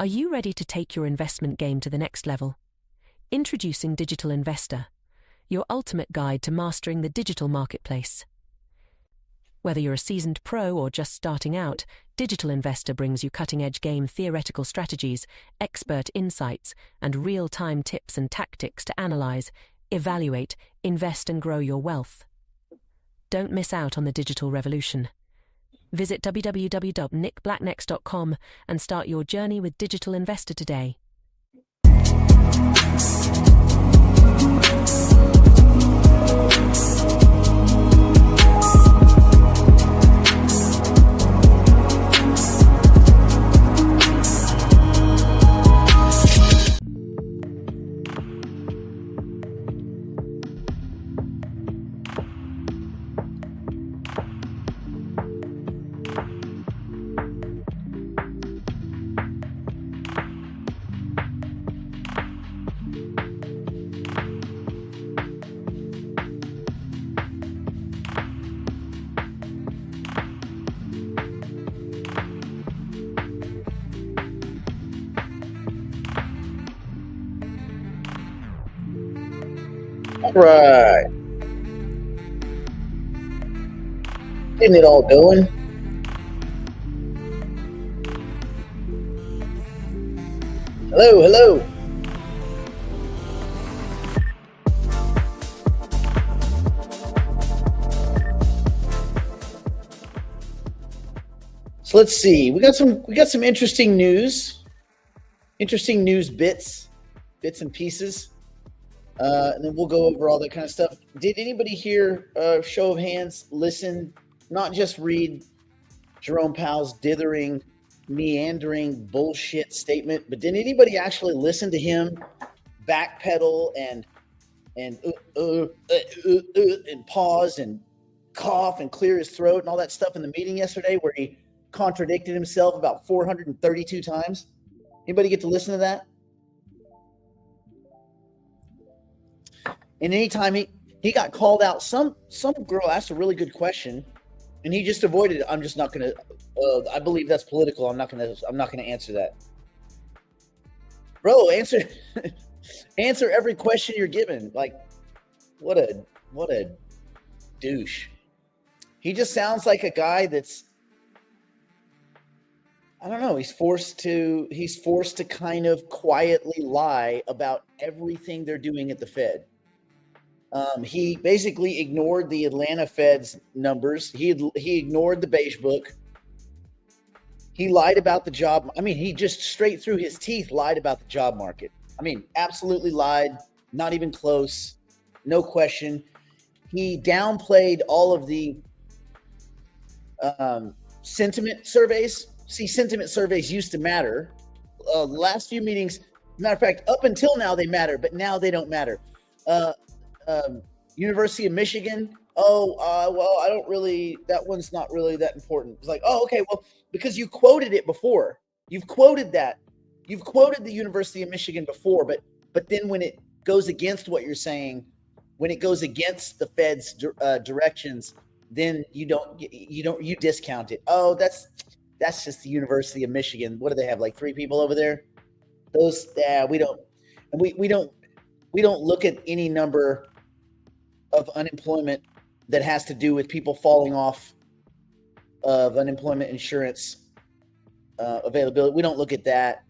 Are you ready to take your investment game to the next level? Introducing Digital Investor, your ultimate guide to mastering the digital marketplace. Whether you're a seasoned pro or just starting out, Digital Investor brings you cutting-edge game theoretical strategies, expert insights, and real-time tips and tactics to analyze, evaluate, invest, and grow your wealth. Don't miss out on the digital revolution. Visit www.nickblacknex.com and start your journey with Digital Investor today. All right. Getting it all going. Hello. So let's see. We got some interesting news. Interesting news bits and pieces. And then we'll go over all that kind of stuff. Did anybody hear, show of hands, listen, not just read Jerome Powell's dithering, meandering bullshit statement, but did anybody actually listen to him backpedal and pause and cough and clear his throat and all that stuff in the meeting yesterday where he contradicted himself about 432 times? Anybody get to listen to that? And anytime he got called out, some girl asked a really good question, and he just avoided it. I'm just not gonna. I believe that's political. I'm not gonna answer that. Bro, answer every question you're given. Like, what a douche. He just sounds like a guy that's, I don't know. He's forced to kind of quietly lie about everything they're doing at the Fed. He basically ignored the Atlanta Fed's numbers. He ignored the beige book. He lied about the job. I mean, he just straight through his teeth lied about the job market. I mean, absolutely lied. Not even close. No question. He downplayed all of the sentiment surveys. See, sentiment surveys used to matter. The last few meetings, matter of fact, up until now they matter, but now they don't matter. University of Michigan. Well, I don't really, that one's not really that important. It's like, oh, okay, well, because you quoted it before. You've quoted that. You've quoted the University of Michigan before, but then when it goes against what you're saying, when it goes against the Fed's directions, then you discount it. Oh, that's just the University of Michigan. What do they have? Like 3 people over there? Those, we don't look at any number of unemployment that has to do with people falling off of unemployment insurance availability. We don't look at that.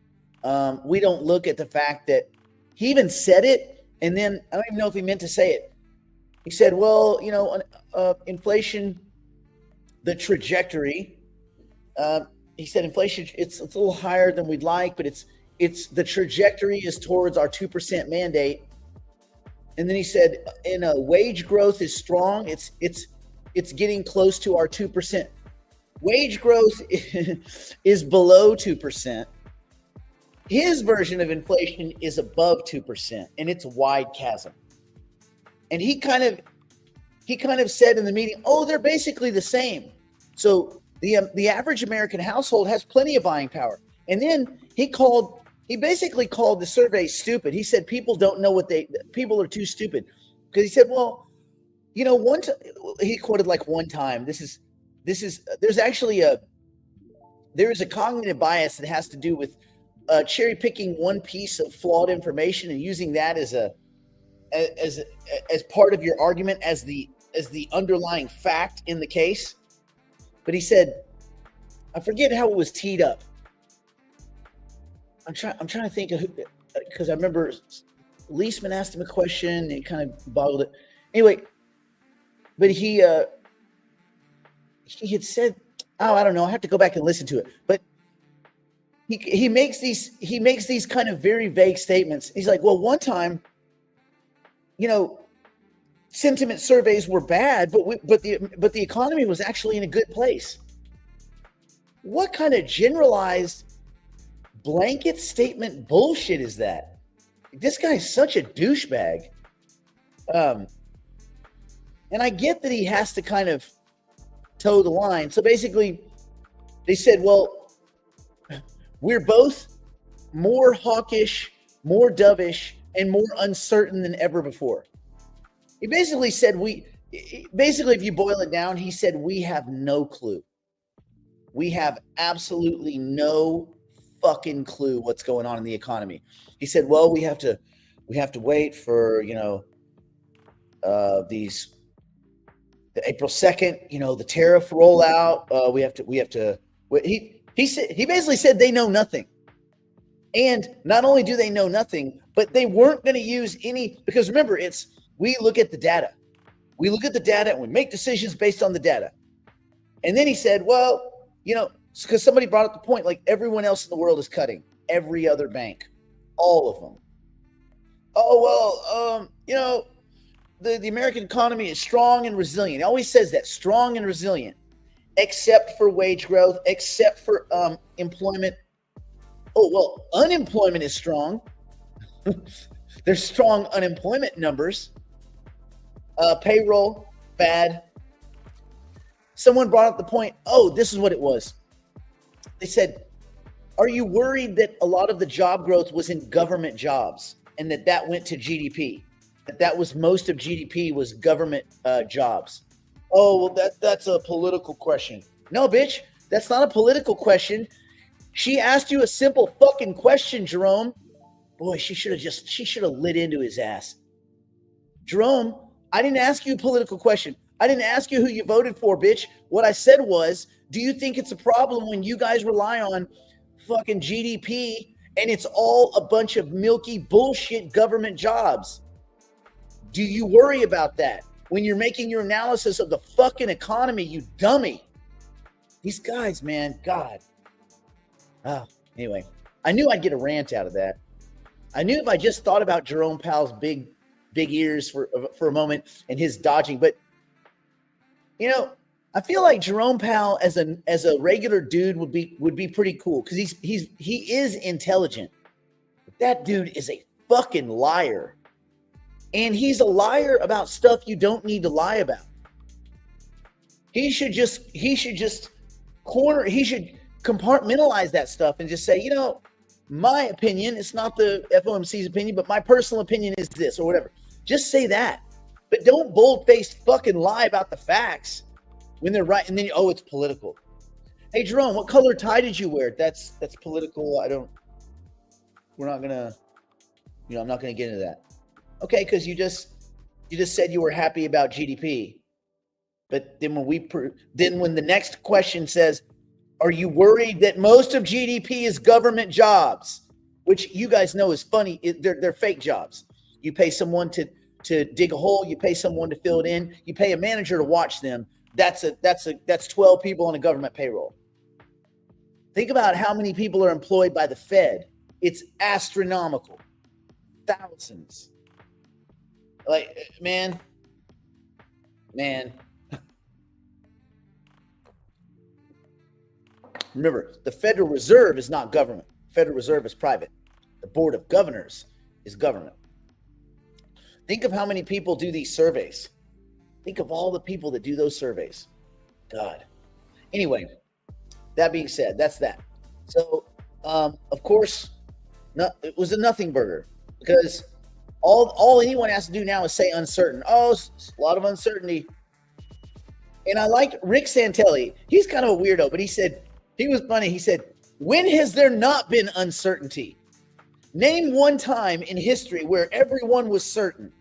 We don't look at the fact that he even said it, and then I don't even know if he meant to say it. He said, well, inflation, the trajectory, he said inflation, it's a little higher than we'd like, but it's the trajectory is towards our 2% mandate. And then he said, wage growth is strong. It's getting close to our 2%. Wage growth is below 2%. His version of inflation is above 2%, and it's a wide chasm. And he kind of said in the meeting, oh, they're basically the same. So the average American household has plenty of buying power. And then he basically called the survey stupid. He said people don't know people are too stupid. Because he said, well, he quoted like one time, there's a cognitive bias that has to do with cherry picking one piece of flawed information and using that as part of your argument as the underlying fact in the case. But he said, I forget how it was teed up. I'm trying to think of who, because I remember Leisman asked him a question and it kind of boggled it. Anyway, but he had said, oh, I don't know. I have to go back and listen to it. But he makes these kind of very vague statements. He's like, well, one time, sentiment surveys were bad, but the economy was actually in a good place. What kind of generalized blanket statement bullshit is that? This guy's such a douchebag. And I get that he has to kind of toe the line. So basically, they said, well, we're both more hawkish, more dovish, and more uncertain than ever before. He basically said if you boil it down, he said we have no clue. We have absolutely no fucking clue what's going on in the economy. He said, well, we have to wait for, the April 2nd, the tariff rollout. He basically said they know nothing. And not only do they know nothing, but they weren't going to use any, because remember, we look at the data. We look at the data and we make decisions based on the data. And then he said, well, because somebody brought up the point, like everyone else in the world is cutting, every other bank, all of them. Oh, well, the American economy is strong and resilient. He always says that, strong and resilient, except for wage growth, except for employment. Oh, well, unemployment is strong. There's strong unemployment numbers. Payroll, bad. Someone brought up the point, oh, this is what it was. They said, are you worried that a lot of the job growth was in government jobs and that went to GDP? That was most of GDP was government jobs. Oh, well, that's a political question. No, bitch, that's not a political question. She asked you a simple fucking question, Jerome. Boy, she should have lit into his ass. Jerome, I didn't ask you a political question. I didn't ask you who you voted for, bitch. What I said was, do you think it's a problem when you guys rely on fucking GDP and it's all a bunch of milky bullshit government jobs? Do you worry about that when you're making your analysis of the fucking economy, you dummy? These guys, man, God. Anyway, I knew I'd get a rant out of that. I knew if I just thought about Jerome Powell's big ears for a moment and his dodging, but I feel like Jerome Powell as a regular dude would be pretty cool because he is intelligent. But that dude is a fucking liar. And he's a liar about stuff you don't need to lie about. He should compartmentalize that stuff and just say, my opinion, it's not the FOMC's opinion, but my personal opinion is this or whatever. Just say that. But don't bold-faced fucking lie about the facts when they're right. And then, it's political. Hey, Jerome, what color tie did you wear? That's political. I'm not going to get into that. Okay, because you just said you were happy about GDP. But then when the next question says, are you worried that most of GDP is government jobs, which you guys know is funny. They're fake jobs. You pay someone to dig a hole. You pay someone to fill it in. You pay a manager to watch them. That's 12 people on a government payroll. Think about how many people are employed by the Fed. It's astronomical. Thousands. Like, man. Remember, the Federal Reserve is not government. Federal Reserve is private. The Board of Governors is government. Think of how many people do these surveys. Think of all the people that do those surveys. God. Anyway, that being said, that's that. So, of course, it was a nothing burger because all anyone has to do now is say uncertain. Oh, a lot of uncertainty. And I like Rick Santelli. He's kind of a weirdo, but he was funny. He said, When has there not been uncertainty? Name one time in history where everyone was certain.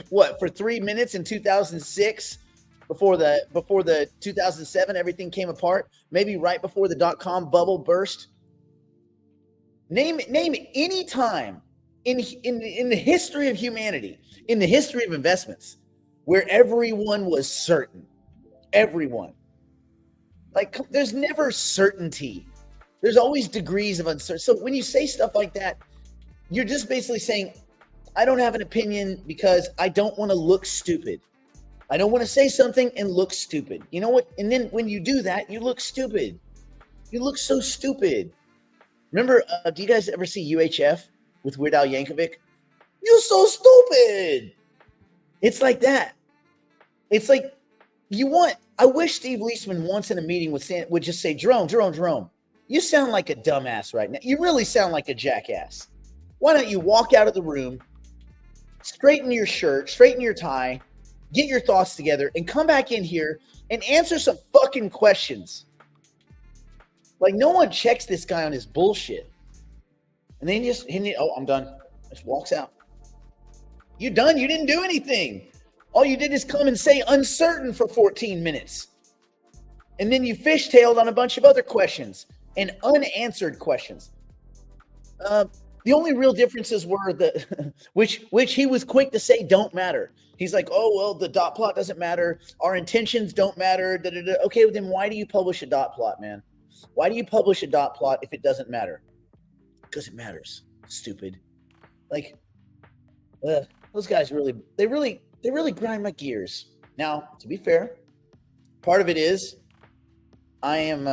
What, for 3 minutes in 2006, before the 2007 everything came apart? Maybe right before the dot-com bubble burst. Name any time in the history of humanity, in the history of investments, where everyone was certain. Everyone. Like, there's never certainty. There's always degrees of uncertainty. So when you say stuff like that, you're just basically saying, I don't have an opinion because I don't want to look stupid. I don't want to say something and look stupid. You know what? And then when you do that, you look stupid. You look so stupid. Remember, do you guys ever see UHF with Weird Al Yankovic? You're so stupid. It's like that. It's like I wish Steve Leisman once in a meeting would just say, Jerome, you sound like a dumbass right now. You really sound like a jackass. Why don't you walk out of the room, straighten your shirt, straighten your tie, get your thoughts together, and come back in here and answer some fucking questions. Like, no one checks this guy on his bullshit. And then I'm done. Just walks out. You done? You didn't do anything. All you did is come and say uncertain for 14 minutes. And then you fishtailed on a bunch of other questions and unanswered questions. The only real differences were which he was quick to say don't matter. He's like, oh, well, the dot plot doesn't matter. Our intentions don't matter. Da, da, da. Okay, well, then why do you publish a dot plot, man? Why do you publish a dot plot if it doesn't matter? Because it matters. Stupid. Like, those guys really grind my gears. Now, to be fair, part of it is I am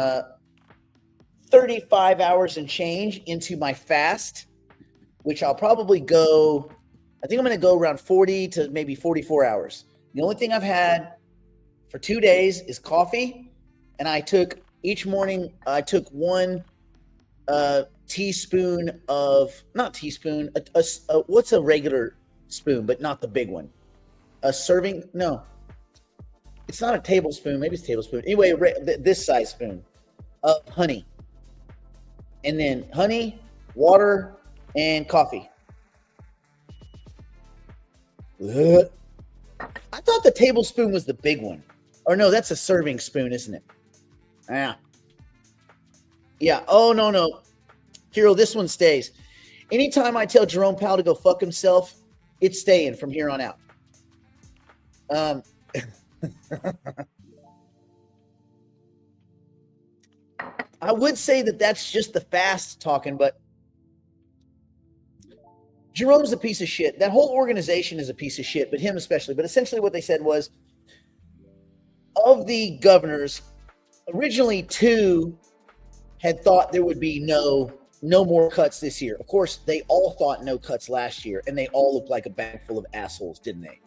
35 hours and change into my fast, which I'll probably go, I think I'm going to go around 40 to maybe 44 hours. The only thing I've had for 2 days is coffee, and each morning I took one teaspoon of, not teaspoon, what's a regular spoon, but not the big one? A serving, no. It's not a tablespoon, maybe it's a tablespoon. Anyway, this size spoon of honey. And then honey, water, and coffee. I thought the tablespoon was the big one. Or no, that's a serving spoon, isn't it? Yeah. Oh, no. Hero, this one stays. Anytime I tell Jerome Powell to go fuck himself, it's staying from here on out. I would say that that's just the fast talking, but Jerome's a piece of shit. That whole organization is a piece of shit, but him especially. But essentially what they said was, of the governors, originally 2 had thought there would be no more cuts this year. Of course, they all thought no cuts last year, and they all looked like a bag full of assholes, didn't they?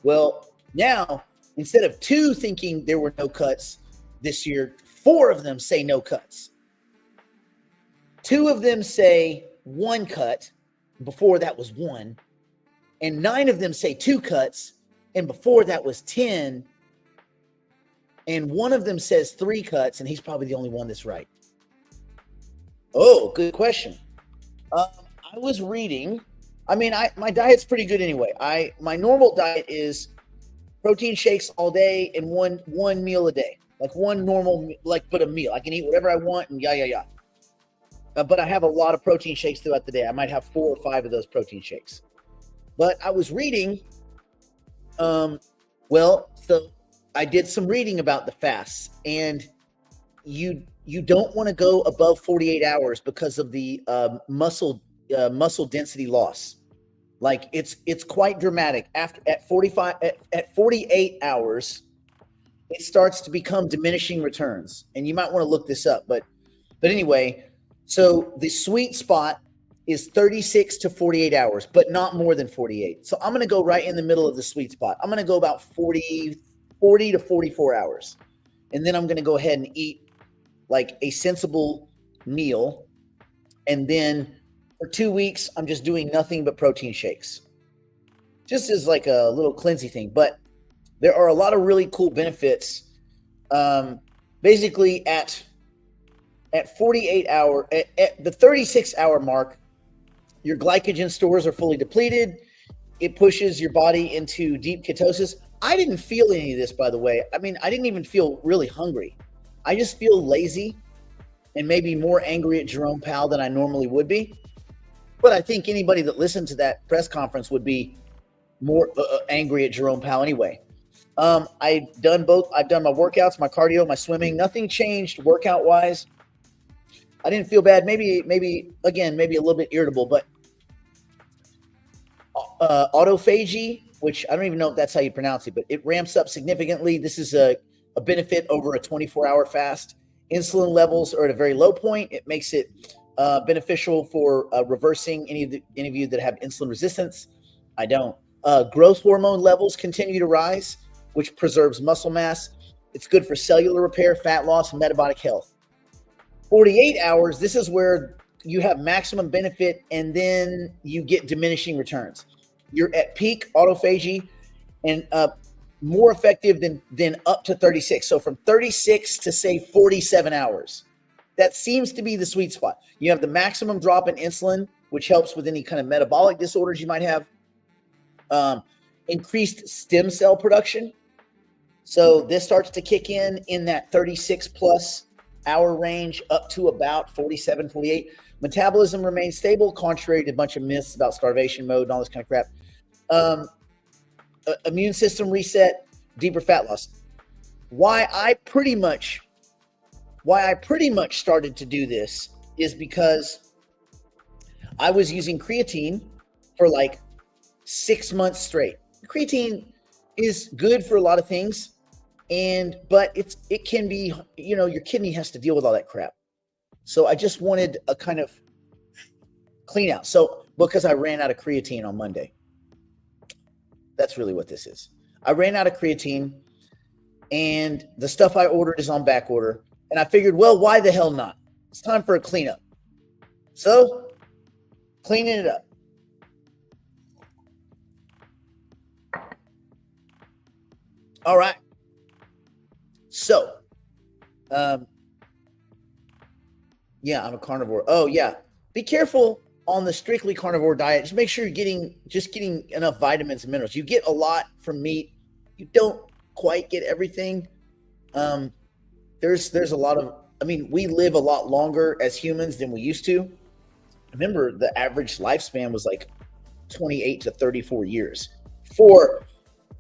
Well, now, instead of 2 thinking there were no cuts this year, 4 of them say no cuts. 2 of them say 1 cut. Before that was 1. And 9 of them say 2 cuts. And before that was 10. And 1 of them says 3 cuts. And he's probably the only one that's right. Oh, good question. I was reading. I mean, my diet's pretty good anyway. My normal diet is protein shakes all day and one meal a day. Like one normal, but a meal. I can eat whatever I want and yeah. But I have a lot of protein shakes throughout the day. I might have 4 or 5 of those protein shakes. But I was reading, so I did some reading about the fasts, and you don't want to go above 48 hours because of the muscle density loss. Like it's quite dramatic. At 48 hours, it starts to become diminishing returns. And you might want to look this up, but anyway, so the sweet spot is 36 to 48 hours, but not more than 48. So I'm going to go right in the middle of the sweet spot. I'm going to go about 40 to 44 hours. And then I'm going to go ahead and eat like a sensible meal. And then for 2 weeks, I'm just doing nothing but protein shakes. Just as like a little cleansing thing. But there are a lot of really cool benefits. Basically at at 48 hour, at the 36-hour mark, your glycogen stores are fully depleted. It pushes your body into deep ketosis. I didn't feel any of this, by the way. I mean, I didn't even feel really hungry. I just feel lazy and maybe more angry at Jerome Powell than I normally would be. But I think anybody that listened to that press conference would be more angry at Jerome Powell anyway. I've done both. I've done my workouts, my cardio, my swimming. Nothing changed workout wise. I didn't feel bad. Maybe a little bit irritable, but autophagy, which I don't even know if that's how you pronounce it, but it ramps up significantly. This is a benefit over a 24-hour fast. Insulin levels are at a very low point. It makes it beneficial for reversing any of you that have insulin resistance. I don't. Growth hormone levels continue to rise, which preserves muscle mass. It's good for cellular repair, fat loss, and metabolic health. 48 hours, this is where you have maximum benefit, and then you get diminishing returns. You're at peak autophagy and more effective than up to 36. So from 36 to say 47 hours, that seems to be the sweet spot. You have the maximum drop in insulin, which helps with any kind of metabolic disorders you might have. Increased stem cell production. So this starts to kick in that 36 plus hour range up to about 47, 48. Metabolism remains stable, contrary to a bunch of myths about starvation mode and all this kind of crap. Immune system reset, deeper fat loss. Why I pretty much started to do this is because I was using creatine for like 6 months straight. Creatine is good for a lot of things, but it can be, your kidney has to deal with all that crap. So I just wanted a kind of clean out. So because I ran out of creatine on Monday. That's really what this is. I ran out of creatine and the stuff I ordered is on back order. And I figured, well, why the hell not? It's time for a cleanup. So cleaning it up. All right. So, yeah, I'm a carnivore. Oh yeah. Be careful on the strictly carnivore diet. Just make sure you're getting enough vitamins and minerals. You get a lot from meat. You don't quite get everything. There's a lot of, we live a lot longer as humans than we used to. Remember, the average lifespan was like 28 to 34 years. For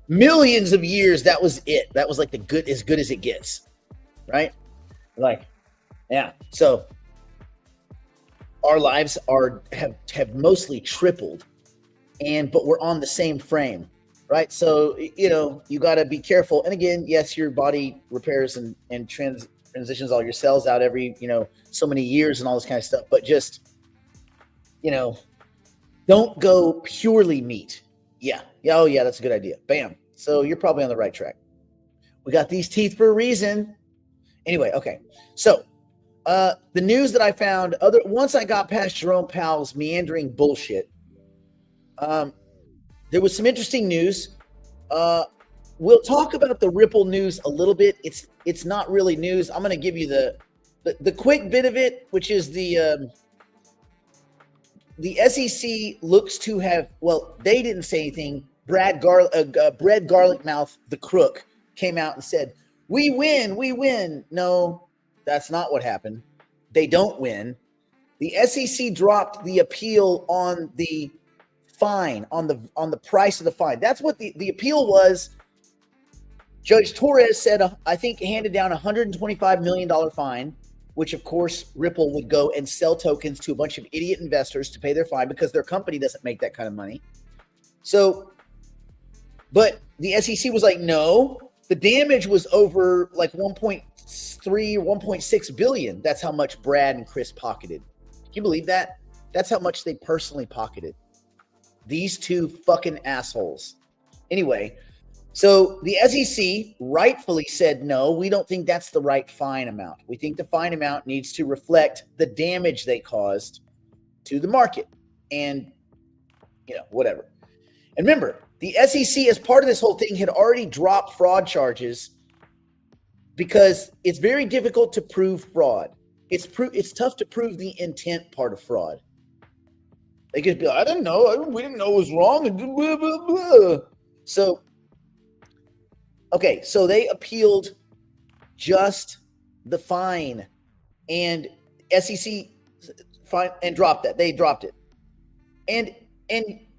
millions of years, that was it. That was like as good as it gets, right? Like, yeah. So our lives have mostly tripled, but we're on the same frame, right? So you got to be careful. And again, yes, your body repairs and transitions all your cells out every so many years and all this kind of stuff. But just don't go purely meat. Yeah. Oh yeah, that's a good idea. Bam. So you're probably on the right track. We got these teeth for a reason. Anyway, okay. So the news that I found, once I got past Jerome Powell's meandering bullshit, there was some interesting news. We'll talk about the Ripple news a little bit. It's not really news. I'm going to give you the quick bit of it, which is the SEC looks to have, well, they didn't say anything. Bread Garlic Mouth, the crook, came out and said, we win. No, that's not what happened. They don't win. The SEC dropped the appeal on the fine, on the price of the fine. That's what the appeal was. Judge Torres said, I think, handed down a $125 million fine, which of course Ripple would go and sell tokens to a bunch of idiot investors to pay their fine because their company doesn't make that kind of money. So, but the SEC was like, no, the damage was over like 1.3 or 1.6 billion. That's how much Brad and Chris pocketed. Can you believe that? That's how much they personally pocketed. These two fucking assholes. Anyway, so the SEC rightfully said, no, we don't think that's the right fine amount. We think the fine amount needs to reflect the damage they caused to the market and, whatever. And remember, the SEC, as part of this whole thing, had already dropped fraud charges because it's very difficult to prove fraud. it's tough to prove the intent part of fraud. They could be like, I didn't know. We didn't know it was wrong. And blah, blah, blah. So, okay. So they appealed just the fine, and SEC fine and dropped that. They dropped it. And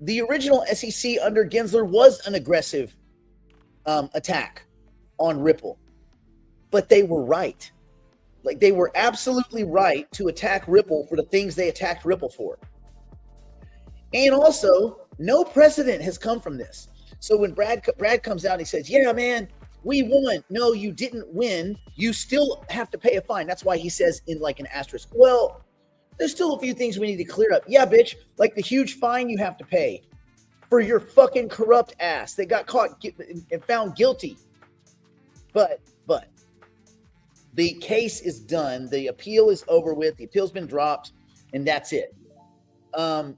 the original SEC under Gensler was an aggressive attack on Ripple. But they were right. Like, they were absolutely right to attack Ripple for the things they attacked Ripple for. And also, no precedent has come from this. So when Brad comes out and he says, yeah, man, we won. No, you didn't win. You still have to pay a fine. That's why he says in like an asterisk, well, there's still a few things we need to clear up. Yeah, bitch, like the huge fine you have to pay for your fucking corrupt ass that got caught and found guilty. But the case is done. The appeal is over with. The appeal's been dropped, and that's it. On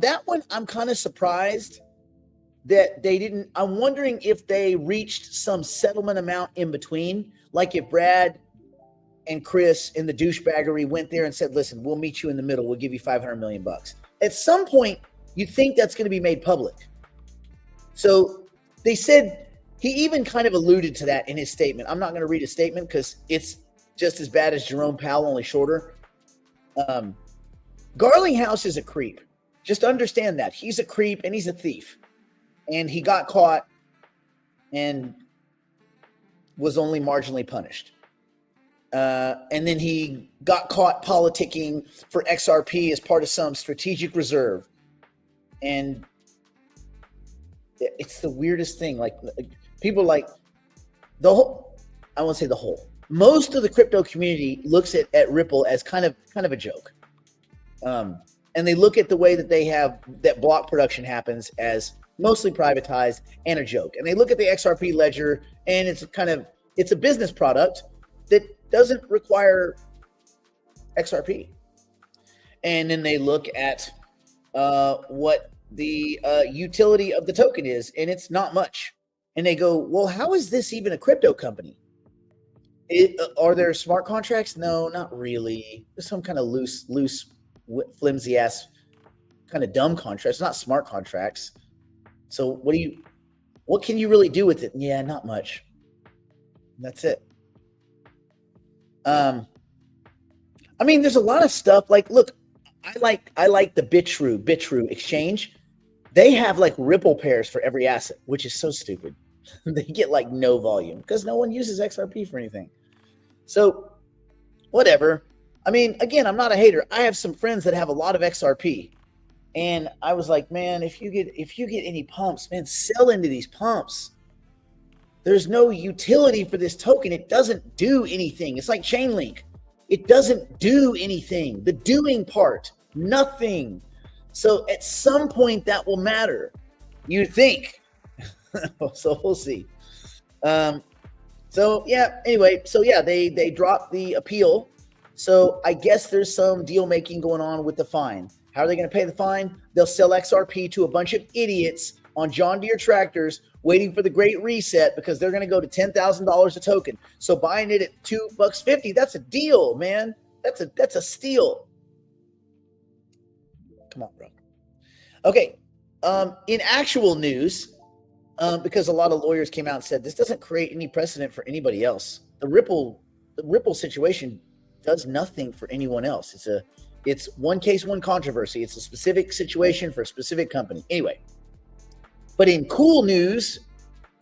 that one, I'm kind of surprised that they didn't. I'm wondering if they reached some settlement amount in between. Like if Brad and Chris in the douchebaggery went there and said, listen, we'll meet you in the middle. We'll give you $500 million. At some point, you think that's going to be made public. So they said, he even kind of alluded to that in his statement. I'm not going to read his statement because it's just as bad as Jerome Powell, only shorter. Garlinghouse is a creep. Just understand that. He's a creep and he's a thief. And he got caught and was only marginally punished. And then he got caught politicking for XRP as part of some strategic reserve. And it's the weirdest thing. Like people like the whole, I won't say the whole, most of the crypto community looks at Ripple as kind of a joke. And they look at the way that they have that block production happens as mostly privatized and a joke. And they look at the XRP ledger and it's a business product that doesn't require XRP. And then they look at what the utility of the token is, and it's not much. And they go, well, how is this even a crypto company? Are there smart contracts? No, not really. There's some kind of loose, flimsy ass kind of dumb contracts, not smart contracts. So what can you really do with it? Yeah, not much. That's it. I mean, there's a lot of stuff. Like, look, I like the Bitrue exchange. They have like Ripple pairs for every asset, which is so stupid. They get like no volume because no one uses XRP for anything. So whatever. I mean, again, I'm not a hater. I have some friends that have a lot of XRP. And I was like, man, if you get any pumps, man, sell into these pumps. There's no utility for this token. It doesn't do anything. It's like Chainlink. It doesn't do anything. The doing part, nothing. So at some point that will matter. You think. So we'll see. So yeah, anyway, so yeah, they dropped the appeal. So I guess there's some deal making going on with the fine. How are they going to pay the fine? They'll sell XRP to a bunch of idiots on John Deere tractors waiting for the great reset because they're going to go to $10,000 a token. So buying it at $2.50, that's a deal, man. That's a steal. Come on, bro. Okay. In actual news, because a lot of lawyers came out and said this doesn't create any precedent for anybody else. The Ripple situation does nothing for anyone else. It's one case, one controversy. It's a specific situation for a specific company. Anyway, but in cool news,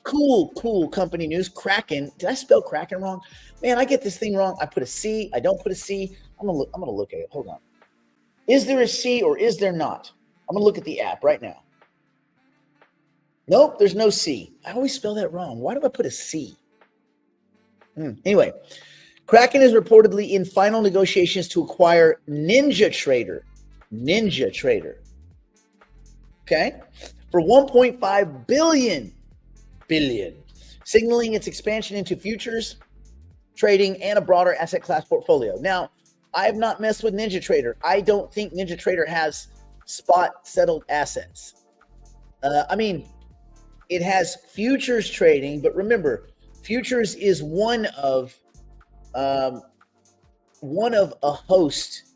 cool company news, Kraken. Did I spell Kraken wrong? Man, I get this thing wrong. I put a C. I don't put a C. I'm gonna look at it. Hold on. Is there a C or is there not? I'm gonna look at the app right now. Nope, there's no C. I always spell that wrong. Why do I put a C? Anyway, Kraken is reportedly in final negotiations to acquire NinjaTrader. Okay? For $1.5 billion, signaling its expansion into futures trading and a broader asset class portfolio. Now, I have not messed with NinjaTrader. I don't think NinjaTrader has spot settled assets. I mean, it has futures trading, but remember, futures is one of one of a host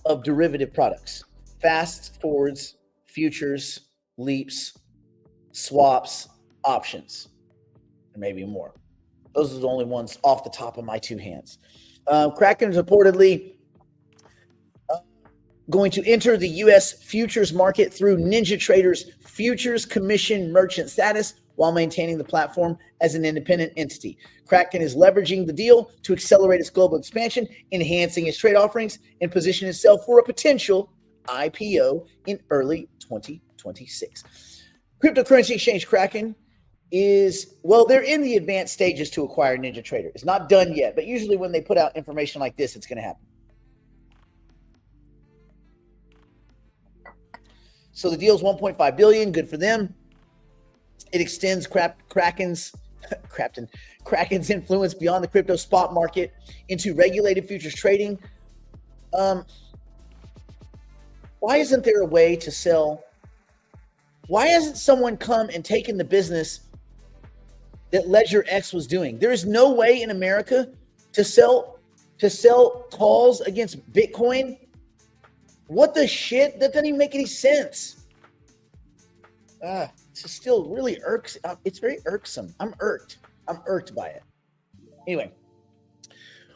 of derivative products: fast forwards, futures, leaps, swaps, options, and maybe more. Those are the only ones off the top of my two hands. Kraken is reportedly going to enter the U.S. futures market through NinjaTrader's futures commission merchant status while maintaining the platform as an independent entity. Kraken is leveraging the deal to accelerate its global expansion, enhancing its trade offerings, and position itself for a potential IPO in early 2026. Cryptocurrency exchange Kraken is, well, they're in the advanced stages to acquire NinjaTrader. It's not done yet, but usually when they put out information like this, it's going to happen. So the deal is $1.5 billion. Good for them. It extends Kraken's influence beyond the crypto spot market into regulated futures trading. Why isn't there a way to sell? Why hasn't someone come and taken the business that Ledger X was doing? There is no way in America to sell calls against Bitcoin. What the shit? That doesn't even make any sense. It's still really irks. It's very irksome. I'm irked. I'm irked by it. Anyway,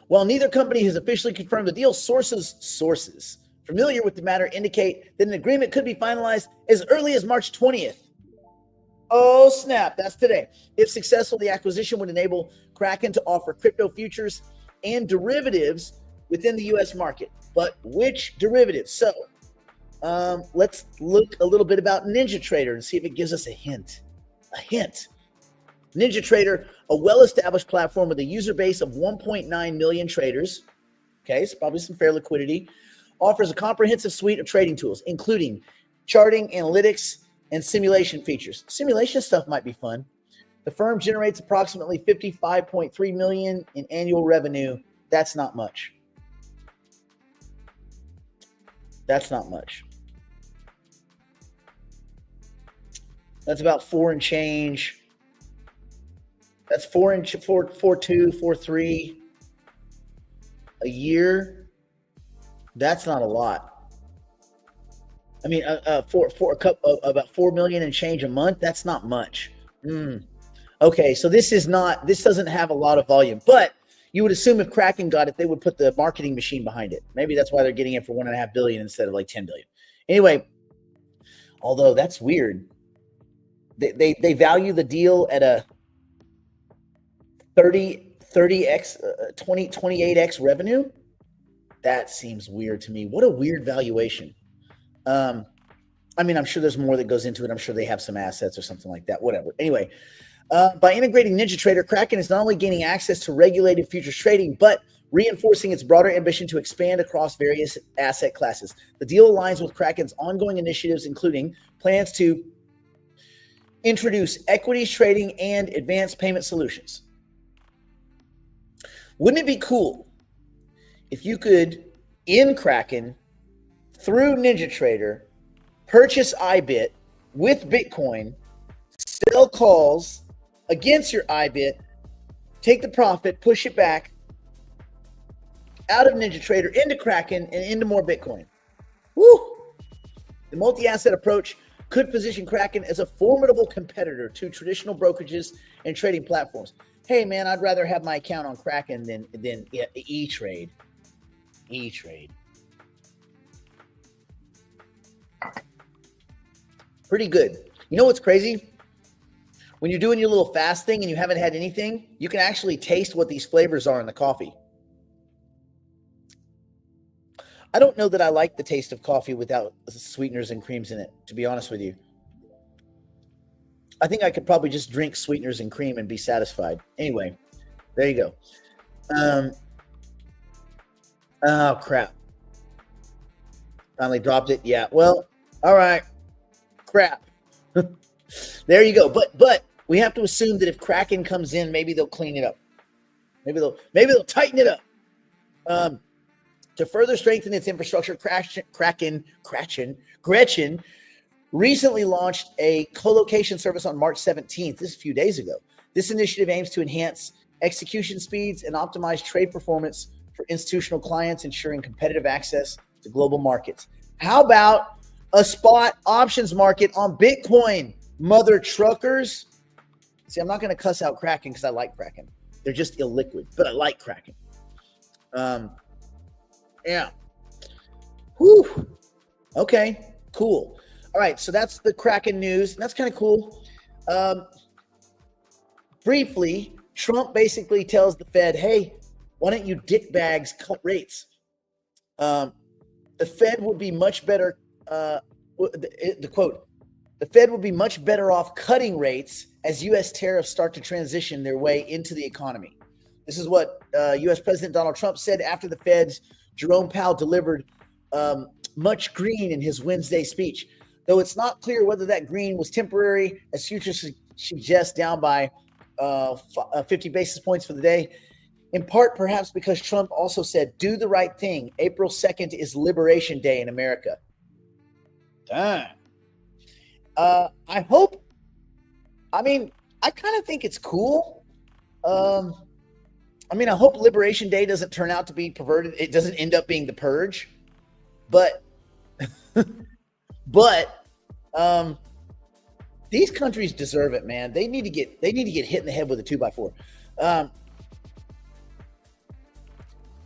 while neither company has officially confirmed the deal, sources familiar with the matter indicate that an agreement could be finalized as early as March 20th. Oh, snap. That's today. If successful, the acquisition would enable Kraken to offer crypto futures and derivatives within the U.S. market. But which derivatives? So let's look a little bit about NinjaTrader and see if it gives us a hint. NinjaTrader, a well-established platform with a user base of 1.9 million traders. Okay, so probably some fair liquidity. Offers a comprehensive suite of trading tools, including charting, analytics, and simulation features. Simulation stuff might be fun. The firm generates approximately $55.3 million in annual revenue. That's not much. That's not much. That's about 4 and change. That's 4.3 a year. That's not a lot. I mean, about 4 million and change a month. That's not much. Okay, so this doesn't have a lot of volume, but you would assume if Kraken got it, they would put the marketing machine behind it. Maybe that's why they're getting it for $1.5 billion instead of like $10 billion. Anyway, although that's weird, they value the deal at a 30x, 28x revenue. That seems weird to me. What a weird valuation. I mean, I'm sure there's more that goes into it. I'm sure they have some assets or something like that. Whatever. Anyway. By integrating NinjaTrader, Kraken is not only gaining access to regulated futures trading, but reinforcing its broader ambition to expand across various asset classes. The deal aligns with Kraken's ongoing initiatives, including plans to introduce equities trading and advanced payment solutions. Wouldn't it be cool if you could, in Kraken, through NinjaTrader, purchase IBIT with Bitcoin, sell calls against your IBIT, take the profit, push it back out of NinjaTrader into Kraken and into more Bitcoin. Woo! The multi-asset approach could position Kraken as a formidable competitor to traditional brokerages and trading platforms. Hey, man, I'd rather have my account on Kraken than E-Trade. E-Trade. Pretty good. You know what's crazy? When you're doing your little fast thing and you haven't had anything, you can actually taste what these flavors are in the coffee. I don't know that I like the taste of coffee without sweeteners and creams in it, to be honest with you. I think I could probably just drink sweeteners and cream and be satisfied. Anyway, there you go. Oh, crap. Finally dropped it. Yeah, well, all right. Crap. There you go. But we have to assume that if Kraken comes in, maybe they'll clean it up. Maybe they'll tighten it up. To further strengthen its infrastructure, Gretchen recently launched a co-location service on March 17th. This is a few days ago. This initiative aims to enhance execution speeds and optimize trade performance for institutional clients, ensuring competitive access to global markets. How about a spot options market on Bitcoin, mother truckers? See, I'm not going to cuss out Kraken because I like Kraken. They're just illiquid, but I like Kraken. Yeah. Whew. Okay, cool. All right, so that's the Kraken news. That's kind of cool. Briefly, Trump basically tells the Fed, hey, why don't you dickbags cut rates? The Fed would be much better, the quote, the Fed would be much better off cutting rates as U.S. tariffs start to transition their way into the economy. This is what U.S. President Donald Trump said after the Fed's Jerome Powell delivered much green in his Wednesday speech. Though it's not clear whether that green was temporary, as futures suggest down by 50 basis points for the day, in part perhaps because Trump also said, do the right thing. April 2nd is Liberation Day in America. Damn. I kind of think it's cool. I hope Liberation Day doesn't turn out to be perverted. It doesn't end up being the purge, but these countries deserve it, man. They need to get hit in the head with a 2x4.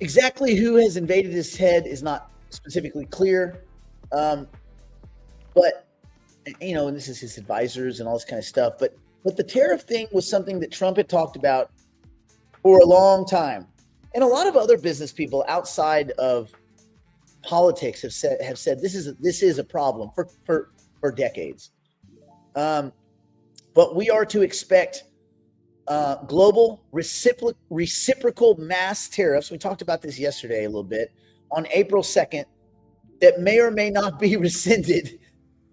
Exactly who has invaded his head is not specifically clear. But and this is his advisors and all this kind of stuff. But the tariff thing was something that Trump had talked about for a long time. And a lot of other business people outside of politics have said this is a problem for decades. But we are to expect global reciprocal mass tariffs. We talked about this yesterday a little bit on April 2nd that may or may not be rescinded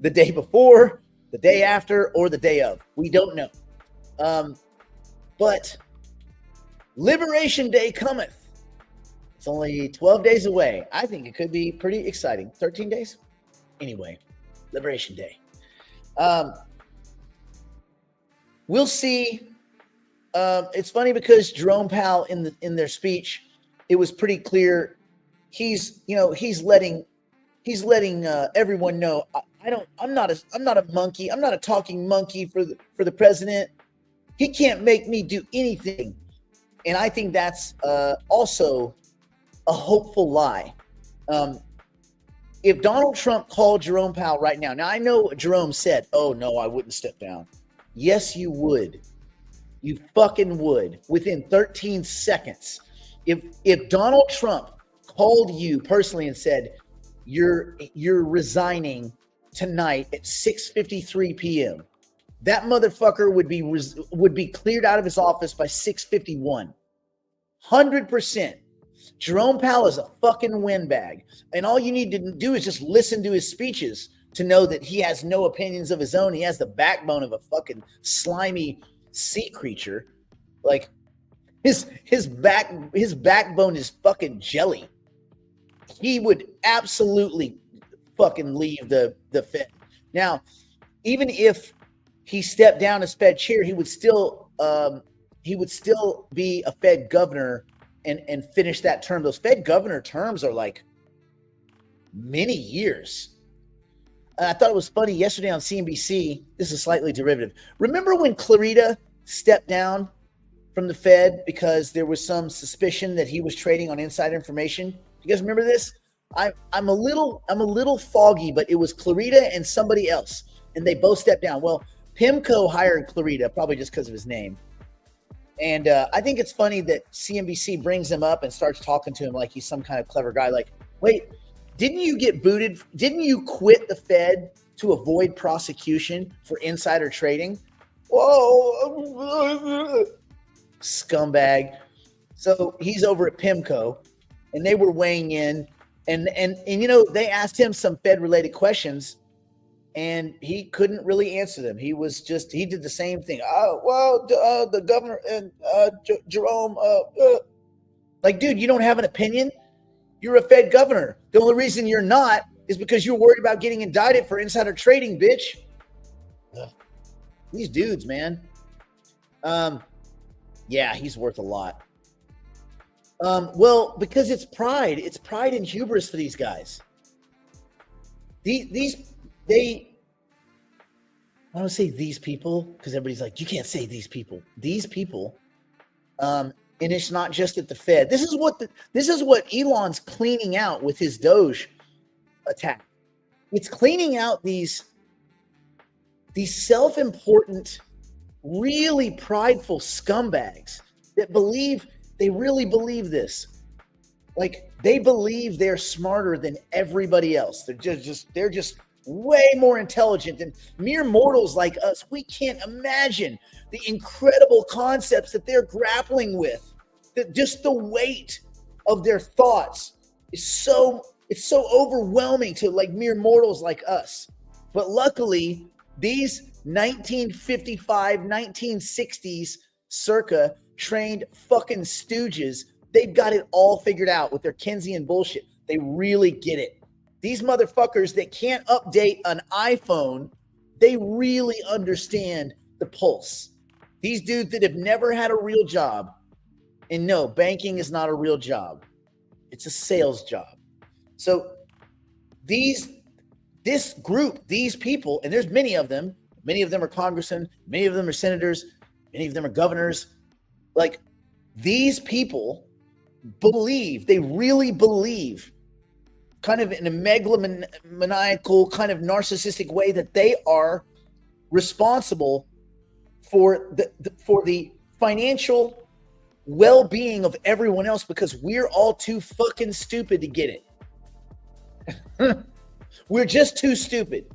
the day before, the day after, or the day of. We don't know. But Liberation Day cometh. It's only 12 days away. I think it could be pretty exciting. 13 days? Anyway, Liberation Day. We'll see. It's funny because Jerome Powell in their speech, it was pretty clear. He's letting everyone know I'm not a monkey. I'm not a talking monkey for the president. He can't make me do anything. And I think that's also a hopeful lie. If Donald Trump called Jerome Powell right now I know Jerome said, oh no, I wouldn't step down. Yes, you would. You fucking would within 13 seconds. If Donald Trump called you personally and said, you're resigning tonight at 6:53 p.m., that motherfucker would be cleared out of his office by 6:51. 100%. Jerome Powell is a fucking windbag. And all you need to do is just listen to his speeches to know that he has no opinions of his own. He has the backbone of a fucking slimy sea creature. Like his backbone is fucking jelly. He would absolutely fucking leave the Fed. Now, even if he stepped down as Fed chair, he would still be a Fed governor and finish that term. Those Fed governor terms are like many years. I thought it was funny yesterday on CNBC. This is slightly derivative. Remember when Clarita stepped down from the Fed because there was some suspicion that he was trading on inside information? You guys remember this? I'm a little foggy, but it was Clarita and somebody else, and they both stepped down. Well, PIMCO hired Clarita probably just because of his name. And I think it's funny that CNBC brings him up and starts talking to him like he's some kind of clever guy. Like, wait, didn't you get booted? Didn't you quit the Fed to avoid prosecution for insider trading? Whoa, scumbag. So he's over at PIMCO, and they were weighing in, and they asked him some Fed-related questions, and he couldn't really answer them. He did the same thing. The governor and Jerome, like, dude, you don't have an opinion? You're a Fed governor. The only reason you're not is because you're worried about getting indicted for insider trading, bitch. Ugh. These dudes, man. Yeah, he's worth a lot. Well, because it's pride. It's pride and hubris for these guys. They I don't say these people because everybody's like, you can't say these people. These people, and it's not just at the Fed. This is what Elon's cleaning out with his Doge attack. It's cleaning out these self-important, really prideful scumbags that they really believe this. Like, they believe they're smarter than everybody else. They're just way more intelligent than mere mortals like us. We can't imagine the incredible concepts that they're grappling with. That just the weight of their thoughts is it's so overwhelming to like mere mortals like us. But luckily, these 1955, 1960s circa trained fucking stooges, they've got it all figured out with their Keynesian bullshit. They really get it. These motherfuckers that can't update an iPhone, they really understand the pulse. These dudes that have never had a real job, and no, banking is not a real job. It's a sales job. So this group, these people, and there's many of them are congressmen, many of them are senators, many of them are governors. Like, these people they really believe, kind of in a megalomaniacal, kind of narcissistic way, that they are responsible for the financial well-being of everyone else because we're all too fucking stupid to get it. We're just too stupid.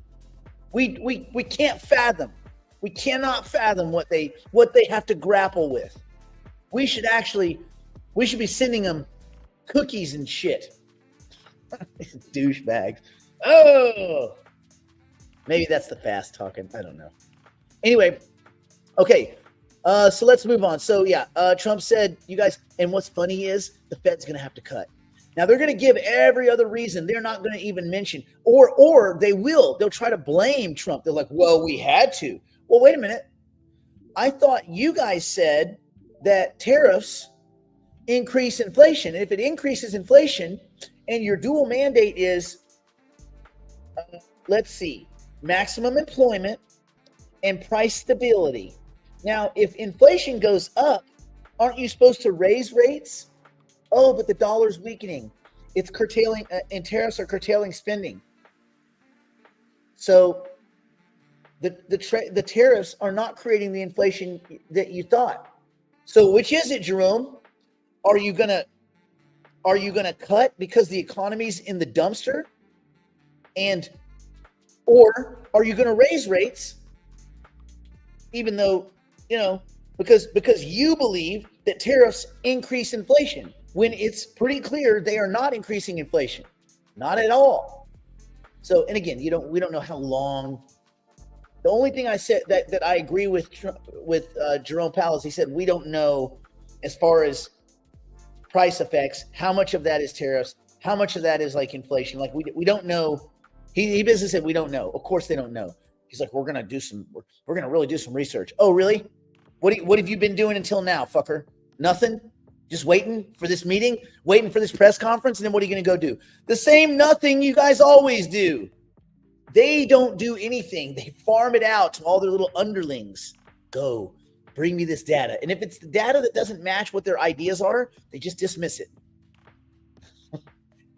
We can't fathom. We cannot fathom what they have to grapple with. We should be sending them cookies and shit. Douchebags. Oh, maybe that's the fast talking. I don't know. Anyway, okay. So let's move on. So yeah, Trump said, you guys, and what's funny is the Fed's going to have to cut. Now they're going to give every other reason. They're not going to even mention, or they'll try to blame Trump. They're like, well, we had to. Well, wait a minute. I thought you guys said that tariffs increase inflation. And if it increases inflation and your dual mandate is, let's see, maximum employment and price stability. Now, if inflation goes up, aren't you supposed to raise rates? Oh, but the dollar's weakening. It's curtailing, and tariffs are curtailing spending. So the tariffs are not creating the inflation that you thought. So which is it, Jerome? Are you gonna cut because the economy's in the dumpster? Or are you gonna raise rates even though, because you believe that tariffs increase inflation when it's pretty clear they are not increasing inflation, not at all. So, and again, we don't know how long. The only thing I said that I agree with Jerome Powell is he said we don't know as far as price effects, how much of that is tariffs, how much of that is like inflation. Like we don't know. He basically said we don't know. Of course they don't know. He's like, we're gonna really do some research. Oh, really? What have you been doing until now, fucker? Nothing? Just waiting for this meeting, waiting for this press conference, and then what are you gonna go do? The same nothing you guys always do. They don't do anything. They farm it out to all their little underlings. Go, bring me this data. And if it's the data that doesn't match what their ideas are, they just dismiss it.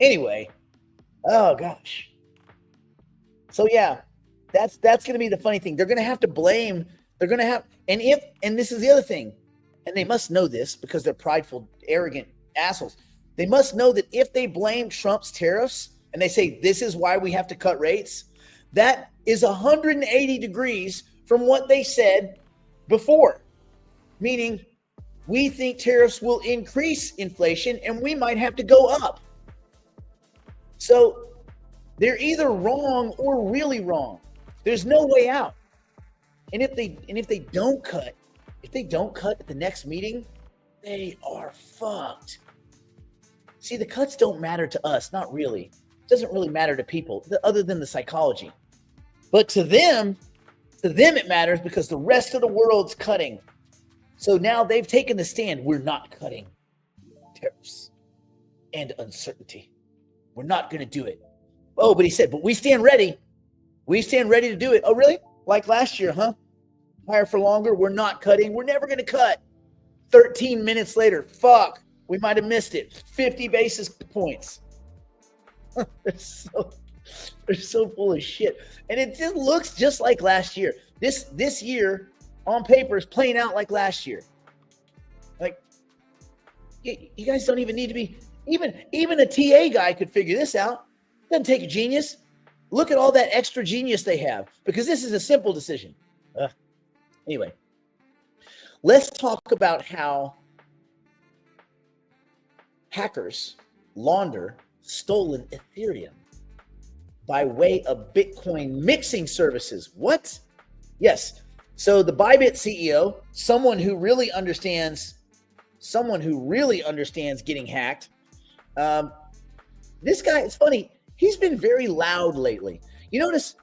Anyway, oh gosh. So yeah, that's going to be the funny thing. They're going to have to blame. They're going to have, and this is the other thing, and they must know this because they're prideful, arrogant assholes. They must know that if they blame Trump's tariffs and they say this is why we have to cut rates, that is 180 degrees from what they said before. Meaning, we think tariffs will increase inflation and we might have to go up. So they're either wrong or really wrong. There's no way out. And if they don't cut at the next meeting, they are fucked. See, the cuts don't matter to us, not really. It doesn't really matter to people other than the psychology. But to them it matters because the rest of the world's cutting. So now they've taken the stand. We're not cutting. tariffs and uncertainty. We're not going to do it. Oh, but he said, but we stand ready. We stand ready to do it. Oh, really? Like last year, huh? Higher for longer. We're not cutting. We're never going to cut. 13 minutes later, fuck, we might have missed it. 50 basis points. They're so full of shit. And it just looks just like last year. This year on paper is playing out like last year. Like, you guys don't even need to be, even a TA guy could figure this out. Doesn't take a genius. Look at all that extra genius they have, because this is a simple decision. Anyway, let's talk about how hackers launder stolen Ethereum by way of Bitcoin mixing services. What? Yes. So the Bybit CEO, someone who really understands getting hacked. This guy, it's funny, he's been very loud lately. You notice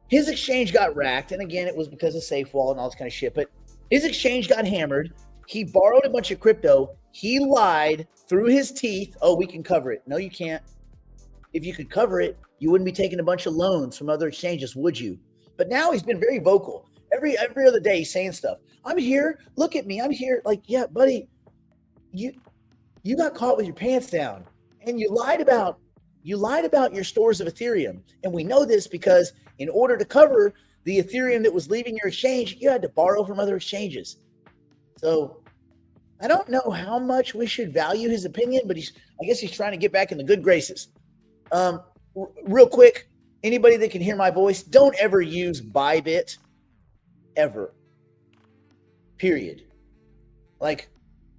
his exchange got racked, and again, it was because of SafeWall and all this kind of shit, but his exchange got hammered. He borrowed a bunch of crypto. He lied through his teeth. Oh, we can cover it. No, you can't. If you could cover it, you wouldn't be taking a bunch of loans from other exchanges, would you? But now he's been very vocal. Every other day he's saying stuff. I'm here. Look at me. I'm here. Like, yeah, buddy, you got caught with your pants down, and you lied about your stores of Ethereum. And we know this because in order to cover the Ethereum that was leaving your exchange, you had to borrow from other exchanges. So I don't know how much we should value his opinion, but I guess he's trying to get back in the good graces. Real quick, anybody that can hear my voice, don't ever use Bybit, ever. Period. Like,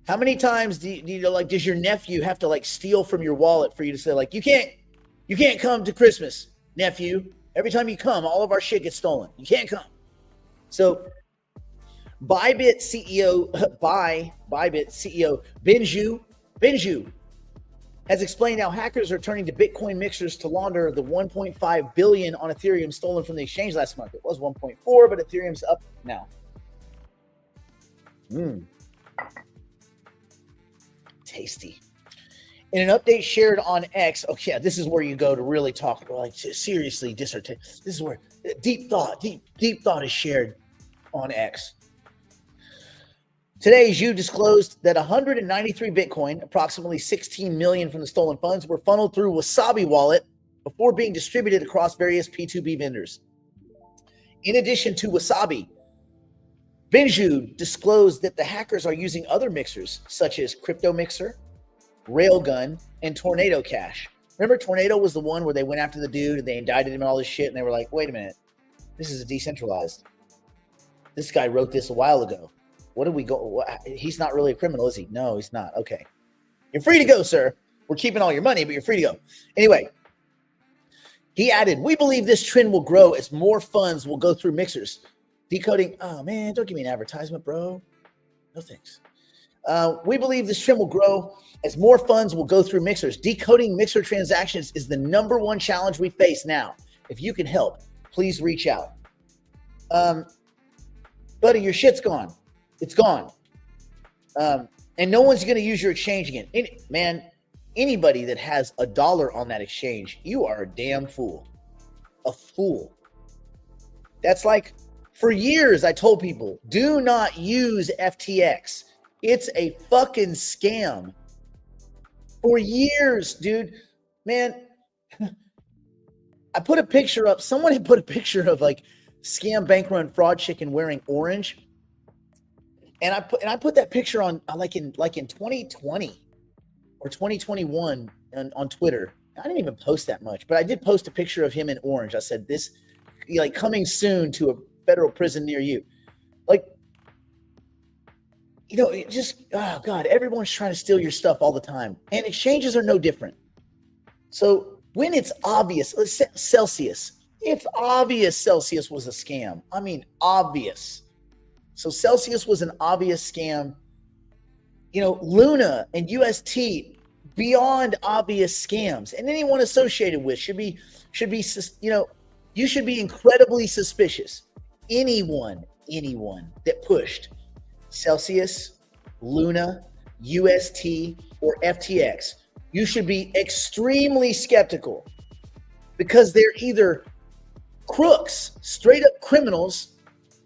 how many times does your nephew have to like steal from your wallet for you to say, like, you can't come to Christmas, nephew. Every time you come, all of our shit gets stolen. You can't come. So Bybit CEO Benju has explained how hackers are turning to Bitcoin mixers to launder the 1.5 billion on Ethereum stolen from the exchange last month. It was 1.4, but Ethereum's up now. Tasty. In an update shared on X, oh yeah, this is where you go to really talk, like seriously dissertate. This is where deep thought is shared on X. Today, Zhu disclosed that 193 Bitcoin, approximately 16 million from the stolen funds, were funneled through Wasabi wallet before being distributed across various P2B vendors. In addition to Wasabi, Benju disclosed that the hackers are using other mixers such as Crypto Mixer, Railgun, and Tornado Cash. Remember, Tornado was the one where they went after the dude and they indicted him and all this shit, and they were like, wait a minute, this is a decentralized. This guy wrote this a while ago. What do we go? He's not really a criminal, is he? No, he's not. Okay. You're free to go, sir. We're keeping all your money, but you're free to go. Anyway, he added, we believe this trend will grow as more funds will go through mixers. Decoding, oh man, don't give me an advertisement, bro. No thanks. We believe this trend will grow as more funds will go through mixers. Decoding mixer transactions is the number one challenge we face now. If you can help, please reach out. Buddy, your shit's gone. It's gone. And no one's going to use your exchange again. Anybody that has $1 on that exchange, you are a damn fool. A fool. That's like, for years I told people, do not use FTX. It's a fucking scam. For years, dude. Man, I put a picture up. Someone had put a picture of like scam bank run fraud chicken wearing orange. And I put that picture on like in 2020 or 2021 on Twitter. I didn't even post that much, but I did post a picture of him in orange. I said, this, like, coming soon to a federal prison near you. Like, you know, it just, oh God, everyone's trying to steal your stuff all the time. And exchanges are no different. So when it's obvious, Celsius, it's obvious Celsius was a scam. I mean, obvious. So Celsius was an obvious scam. You know, Luna and UST, beyond obvious scams, and anyone associated with should be, you know, you should be incredibly suspicious. Anyone that pushed Celsius, Luna, UST, or FTX, you should be extremely skeptical because they're either crooks, straight up criminals,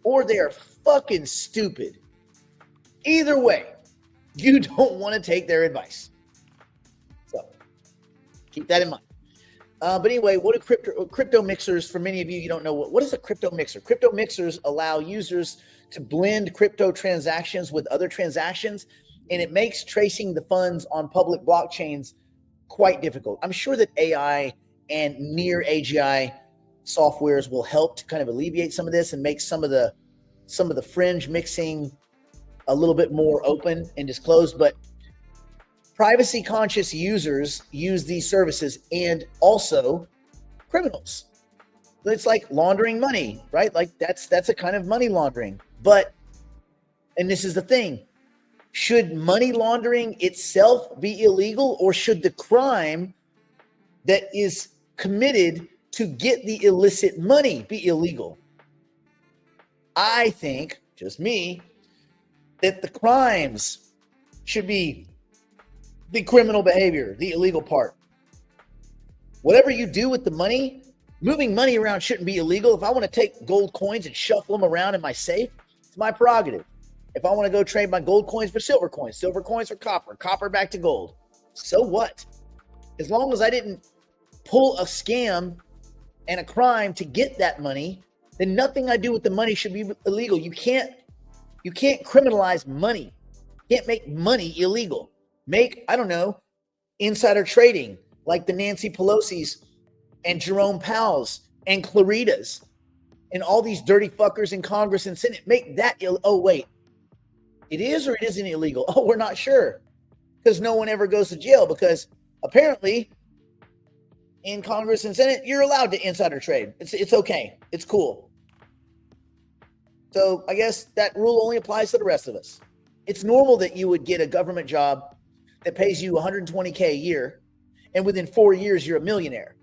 or they are fucking stupid. Either way, you don't want to take their advice. So keep that in mind. But anyway, what are crypto mixers? For many of you, you don't know what is a crypto mixer. Crypto mixers allow users to blend crypto transactions with other transactions, and it makes tracing the funds on public blockchains quite difficult. I'm sure that AI and near AGI softwares will help to kind of alleviate some of this and make some of the fringe mixing a little bit more open and disclosed. But privacy conscious users use these services, and also criminals. It's like laundering money, right? Like that's a kind of money laundering. But, and this is the thing, should money laundering itself be illegal, or should the crime that is committed to get the illicit money be illegal? I think, just me, that the crimes should be the criminal behavior, the illegal part. Whatever you do with the money, moving money around shouldn't be illegal. If I want to take gold coins and shuffle them around in my safe, it's my prerogative. If I want to go trade my gold coins for silver coins for copper back to gold, so what? As long as I didn't pull a scam and a crime to get that money, then nothing I do with the money should be illegal. You can't criminalize money. You can't make money illegal. Make, I don't know, insider trading like the Nancy Pelosi's and Jerome Powell's and Claritas and all these dirty fuckers in Congress and Senate. Make that oh wait, it is or it isn't illegal? Oh, we're not sure, because no one ever goes to jail, because apparently in Congress and Senate you're allowed to insider trade. It's okay. It's cool. So I guess that rule only applies to the rest of us. It's normal that you would get a government job that pays you $120K a year, and within 4 years you're a millionaire.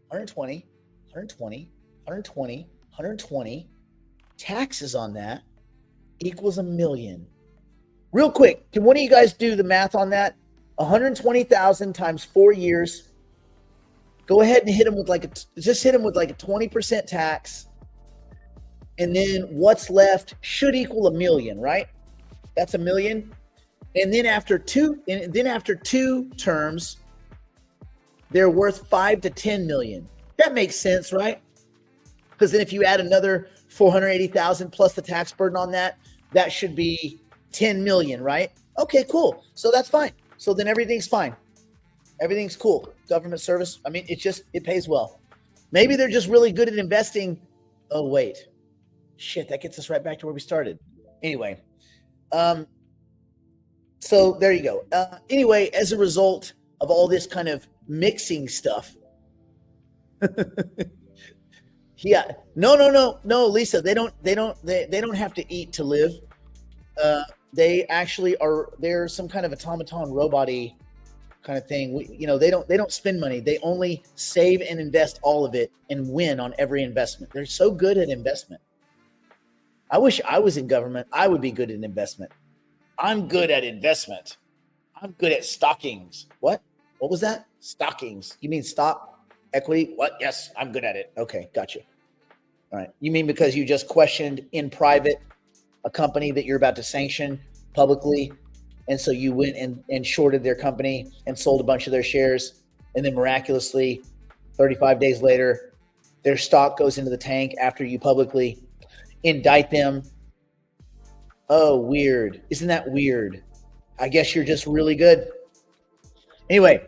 120, 120, 120, 120. Taxes on that equals $1 million. Real quick, can one of you guys do the math on that? 120,000 times 4 years. Go ahead and hit them with like a 20% tax. And then what's left should equal $1 million, right? That's $1 million. And then after two terms, they're worth 5 to 10 million. That makes sense, right? Because then if you add another 480,000 plus the tax burden on that, that should be 10 million, right? Okay, cool. So that's fine. So then everything's fine. Everything's cool. Government service, I mean, it pays well. Maybe they're just really good at investing. Oh, wait. Shit, that gets us right back to where we started. Anyway, so there you go. Anyway, as a result of all this kind of mixing stuff, yeah, no, Lisa, they don't have to eat to live. They actually they're some kind of automaton robot-y kind of thing. They don't spend money. They only save and invest all of it and win on every investment. They're so good at investment. I wish I was in government. I would be good at investment. I'm good at investment. I'm good at stockings. What? What was that? Stockings. You mean stock equity? What? Yes, I'm good at it. Okay, gotcha. All right. You mean because you just questioned in private a company that you're about to sanction publicly, and so you went and shorted their company and sold a bunch of their shares, and then miraculously 35 days later, their stock goes into the tank after you publicly indict them. Oh, weird. Isn't that weird? I guess you're just really good. Anyway,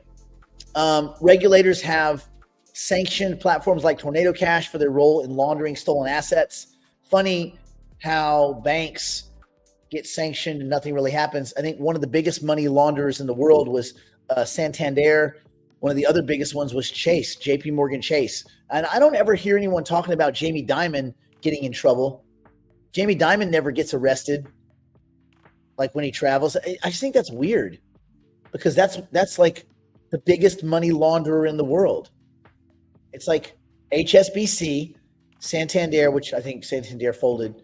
regulators have sanctioned platforms like Tornado Cash for their role in laundering stolen assets. Funny how banks get sanctioned and nothing really happens. I think one of the biggest money launderers in the world was Santander. One of the other biggest ones was Chase, JP Morgan Chase. And I don't ever hear anyone talking about Jamie Dimon getting in trouble. Jamie Dimon never gets arrested, like when he travels. I just think that's weird, because that's like the biggest money launderer in the world. It's like HSBC, Santander, which I think Santander folded,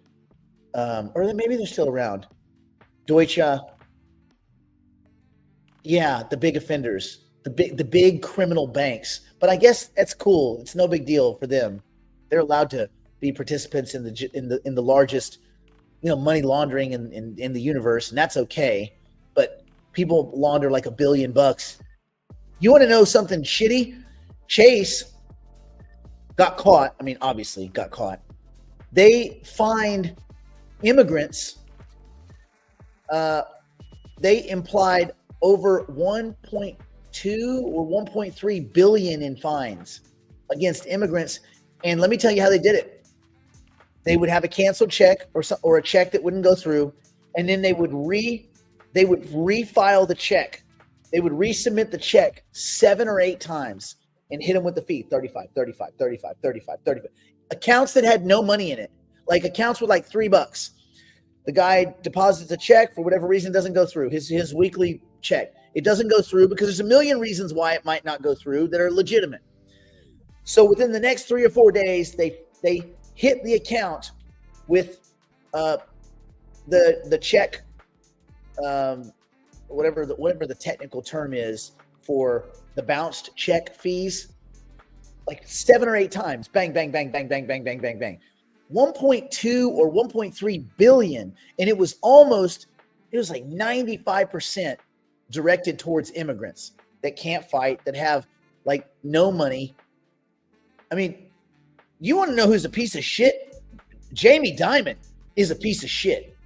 or maybe they're still around. Deutsche. Yeah, the big offenders, the big criminal banks. But I guess that's cool. It's no big deal for them. They're allowed to be participants in the largest, money laundering in the universe, and that's okay. But people launder like $1 billion. You want to know something shitty? Chase got caught. I mean, obviously got caught. They fined immigrants. They implied over 1.2 or 1.3 billion in fines against immigrants. And let me tell you how they did it. They would have a canceled check or a check that wouldn't go through, and then they would refile the check. They would resubmit the check 7 or 8 times and hit them with the fee, 35, 35, 35, 35, 35. Accounts that had no money in it, like accounts with like $3. The guy deposits a check, for whatever reason, doesn't go through. His weekly check. It doesn't go through because there's a million reasons why it might not go through that are legitimate. So within the next 3 or 4 days, they hit the account with the check, whatever the technical term is for the bounced check fees, like 7 or 8 times. Bang, bang, bang, bang, bang, bang, bang, bang, bang. 1.2 or 1.3 billion, and it was like 95% directed towards immigrants that can't fight, that have like no money. I mean, you want to know who's a piece of shit? Jamie Dimon is a piece of shit.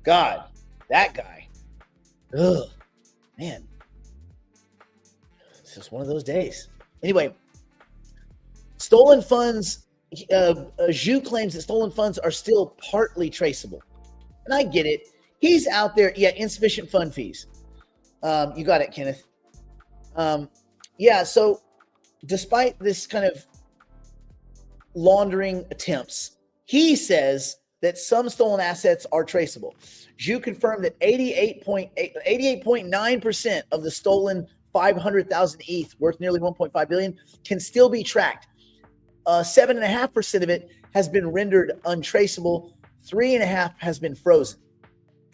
God, that guy. Ugh, man. It's just one of those days. Anyway, stolen funds. Zhu claims that stolen funds are still partly traceable. And I get it. He's out there. Yeah, insufficient fund fees. You got it, Kenneth. Yeah, so despite this kind of laundering attempts, he says that some stolen assets are traceable. Zhu confirmed that 88.9% of the stolen 500,000 ETH, worth nearly 1.5 billion, can still be tracked. 7.5% of it has been rendered untraceable. 3.5% has been frozen.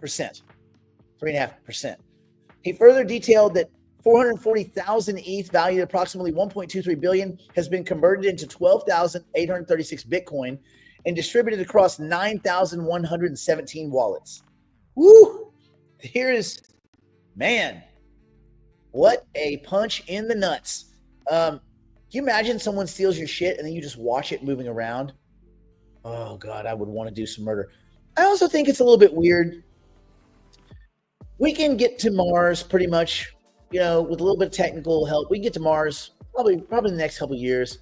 3.5%. He further detailed that 440,000 ETH, valued at approximately 1.23 billion, has been converted into 12,836 Bitcoin and distributed across 9,117 wallets. Woo! Man, what a punch in the nuts. Can you imagine someone steals your shit and then you just watch it moving around? Oh, God, I would want to do some murder. I also think it's a little bit weird. We can get to Mars pretty much, with a little bit of technical help. We can get to Mars probably in the next couple of years.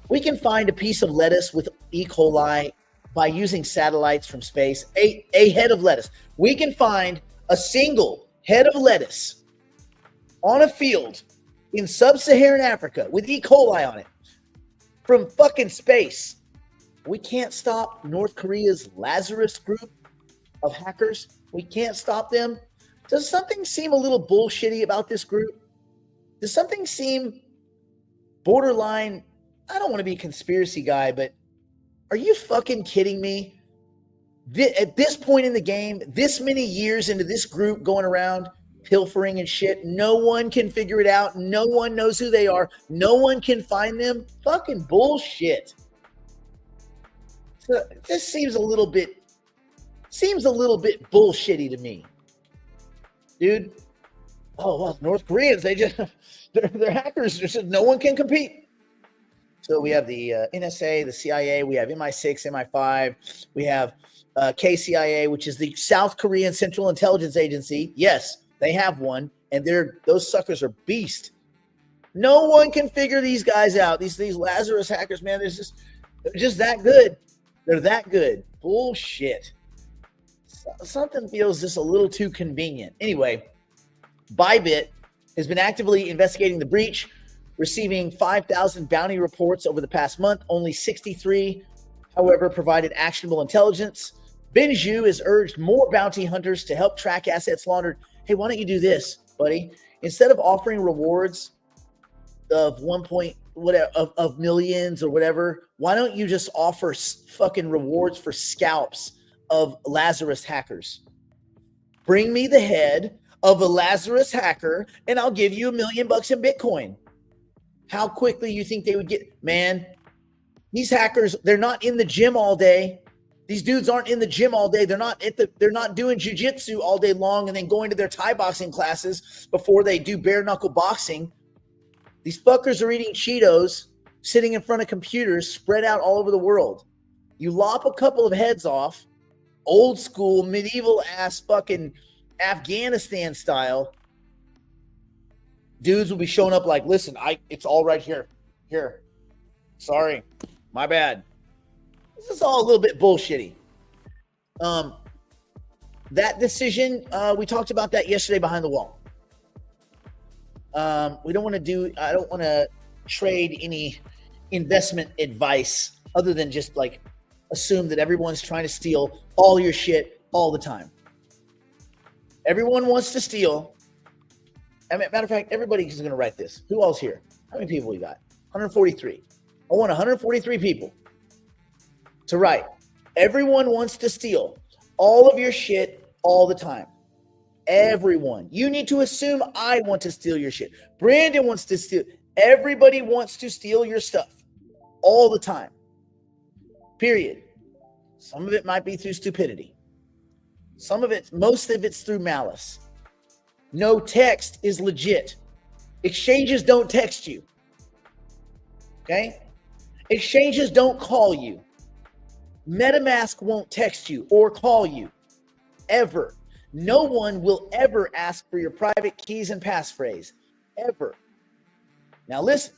We can find a piece of lettuce with E. coli by using satellites from space, a head of lettuce. We can find a single head of lettuce on a field in sub-Saharan Africa with E. coli on it from fucking space. We can't stop North Korea's Lazarus group of hackers. We can't stop them. Does something seem a little bullshitty about this group? Does something seem borderline? I don't want to be a conspiracy guy, but are you fucking kidding me? At this point in the game, this many years into this group going around pilfering and shit, no one can figure it out. No one knows who they are. No one can find them. Fucking bullshit. So this seems a little bit bullshitty to me, dude. Oh well, North Koreans, they're hackers. Just no one can compete. So we have the NSA, the CIA, we have MI6, MI5, we have KCIA, which is the South Korean Central Intelligence Agency. Yes, they have one, and those suckers are beast. No one can figure these guys out. These Lazarus hackers, man, they're just that good. They're that good. Bullshit. Something feels just a little too convenient. Anyway, Bybit has been actively investigating the breach, receiving 5,000 bounty reports over the past month. Only 63, however, provided actionable intelligence. Ben Zhu has urged more bounty hunters to help track assets laundered. Hey, why don't you do this, buddy? Instead of offering rewards of of millions or whatever, why don't you just offer fucking rewards for scalps of Lazarus hackers? Bring me the head of a Lazarus hacker, and I'll give you $1 million in Bitcoin. How quickly you think they would get? Man, these hackers, they're not in the gym all day. These dudes aren't in the gym all day. They're not doing jiu-jitsu all day long and then going to their Thai boxing classes before they do bare knuckle boxing. These fuckers are eating Cheetos, sitting in front of computers spread out all over the world. You lop a couple of heads off, old school, medieval ass fucking Afghanistan style. Dudes will be showing up like, listen, it's all right here. Here. Sorry. My bad. This is all a little bit bullshitty. That decision, we talked about that yesterday behind the wall. I don't want to trade any investment advice other than just like assume that everyone's trying to steal all your shit all the time. Everyone wants to steal. Matter of fact, everybody's going to write this. Who else here? How many people we got? 143. I want 143 people to write. Everyone wants to steal all of your shit all the time. Everyone. You need to assume I want to steal your shit. Brandon wants to steal. Everybody wants to steal your stuff all the time. Period. Some of it might be through stupidity. Most of it's through malice. No text is legit. Exchanges don't text you. Okay? Exchanges don't call you. MetaMask won't text you or call you. Ever. No one will ever ask for your private keys and passphrase. Ever. Now listen.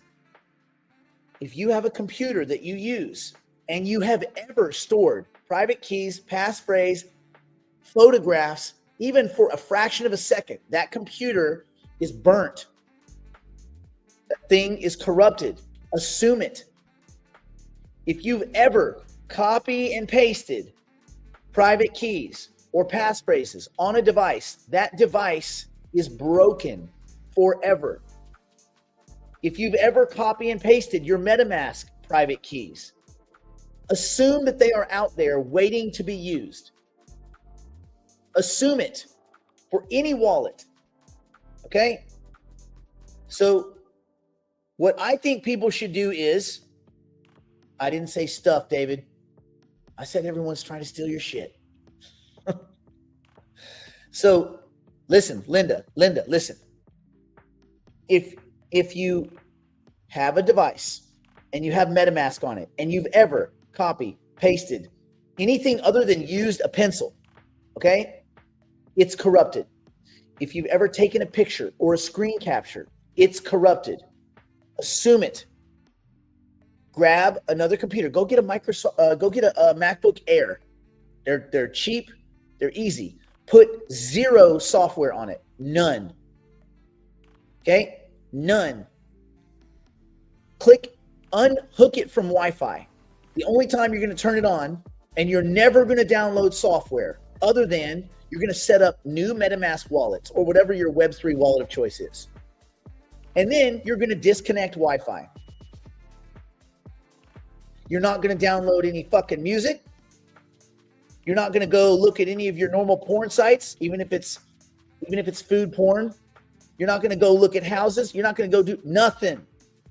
If you have a computer that you use and you have ever stored private keys, passphrase, photographs, even for a fraction of a second, that computer is burnt. That thing is corrupted. Assume it. If you've ever copy and pasted private keys or passphrases on a device, that device is broken forever. If you've ever copy and pasted your MetaMask private keys, assume that they are out there waiting to be used. Assume it for any wallet. Okay? So what I think people should do is, I didn't say stuff, David. I said everyone's trying to steal your shit. So listen, Linda, listen. If you have a device and you have MetaMask on it and you've ever copy, pasted anything other than used a pencil, okay, it's corrupted. If you've ever taken a picture or a screen capture, it's corrupted. Assume it. Grab another computer. Go get a MacBook Air. They're cheap. They're easy. Put zero software on it. None. Okay? None. Unhook it from Wi-Fi. The only time you're going to turn it on, and you're never going to download software other than you're going to set up new MetaMask wallets or whatever your Web3 wallet of choice is. And then you're going to disconnect Wi-Fi. You're not going to download any fucking music. You're not going to go look at any of your normal porn sites, even if it's food porn. You're not going to go look at houses. You're not going to go do nothing.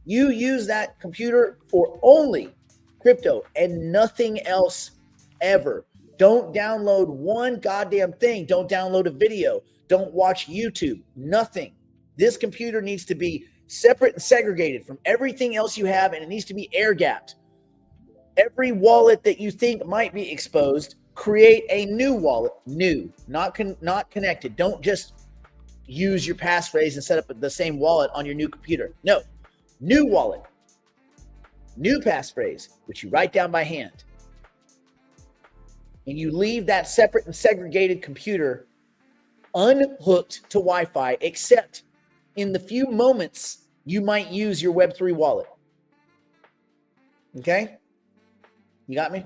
You use that computer for only crypto and nothing else ever. Don't download one goddamn thing. Don't download a video. Don't watch YouTube. Nothing. This computer needs to be separate and segregated from everything else you have, and it needs to be air gapped. Every wallet that you think might be exposed, create a new wallet. New, not connected. Don't just use your passphrase and set up the same wallet on your new computer. No, new wallet, new passphrase, which you write down by hand. And you leave that separate and segregated computer unhooked to Wi-Fi, except in the few moments you might use your Web3 wallet. Okay? You got me?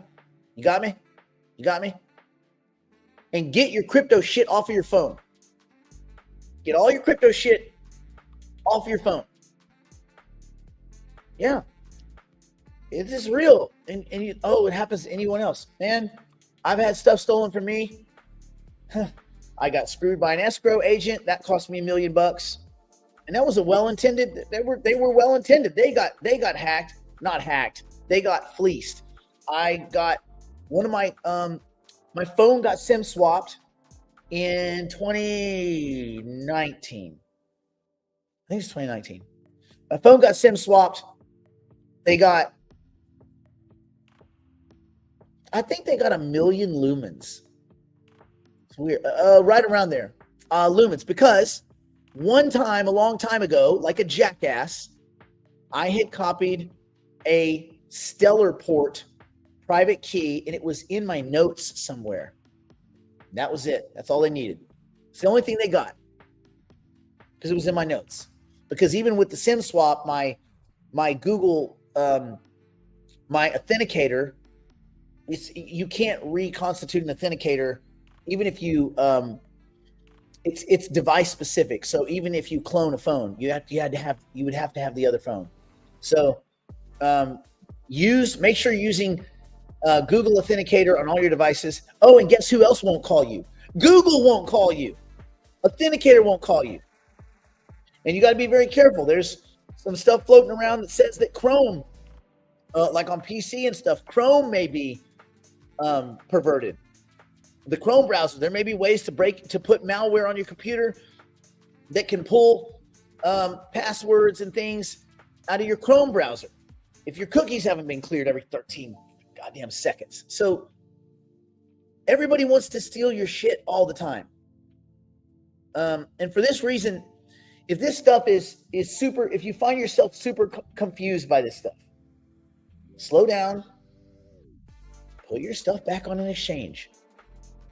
You got me? You got me? And get your crypto shit off of your phone. Get all your crypto shit off your phone. Yeah. It is real. And it happens to anyone else. Man, I've had stuff stolen from me. I got screwed by an escrow agent. That cost me $1 million. And that was a well-intended, they were well-intended. They got hacked, not hacked. They got fleeced. I got one of my phone got SIM swapped in 2019. I think it's 2019. My phone got SIM swapped. I think they got 1 million lumens. It's weird. Right around there. Lumens, because one time, a long time ago, like a jackass, I had copied a Stellar Port private key, and it was in my notes somewhere. That was it. That's all they needed. It's the only thing they got, because it was in my notes. Because even with the SIM swap, my Google, my authenticator, you can't reconstitute an authenticator, even if you it's device specific. So even if you clone a phone, you would have to have the other phone. So make sure you're using Google Authenticator on all your devices. Oh, and guess who else won't call you? Google won't call you. Authenticator won't call you. And you got to be very careful. There's some stuff floating around that says that Chrome, like on PC and stuff, Chrome may be perverted. The Chrome browser, there may be ways to put malware on your computer that can pull passwords and things out of your Chrome browser if your cookies haven't been cleared every 13 goddamn seconds. So everybody wants to steal your shit all the time. And for this reason, if this stuff is super, if you find yourself super confused by this stuff, slow down, put your stuff back on an exchange.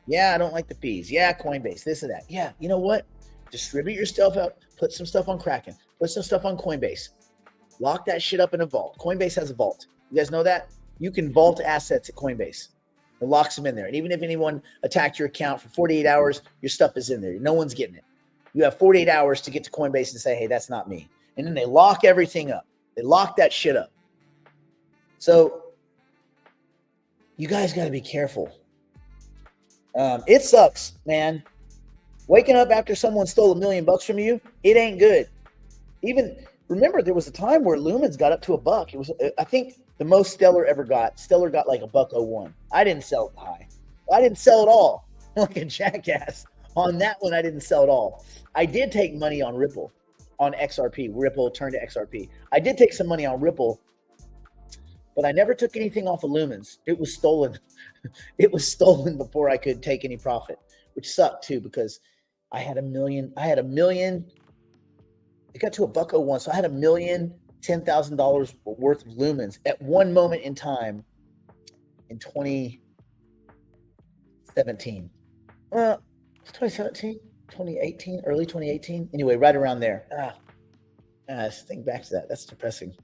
Yeah, I don't like the fees. Yeah, Coinbase, this and that. Yeah, you know what? Distribute your stuff out. Put some stuff on Kraken. Put some stuff on Coinbase. Lock that shit up in a vault. Coinbase has a vault. You guys know that? You can vault assets at Coinbase. It locks them in there. And even if anyone attacked your account for 48 hours, your stuff is in there. No one's getting it. You have 48 hours to get to Coinbase and say, hey, that's not me. And then they lock everything up. They lock that shit up. So you guys got to be careful. It sucks, man. Waking up after someone stole $1 million from you, it ain't good. Even remember, there was a time where lumens got up to $1. It was, I think, the most Stellar ever got. Stellar got like $1.01. I didn't sell it high. I didn't sell it all. Like a jackass. On that one, I didn't sell it all. I did take money on Ripple, on XRP. Ripple turned to XRP. I did take some money on Ripple, but I never took anything off of lumens. It was stolen. It was stolen before I could take any profit, which sucked too, because I had $1 million. It got to $1.01. So I had $1,010,000 worth of lumens at one moment in time in 2017. 2017, 2018, early 2018. Anyway, right around there. Let's think back to that. That's depressing.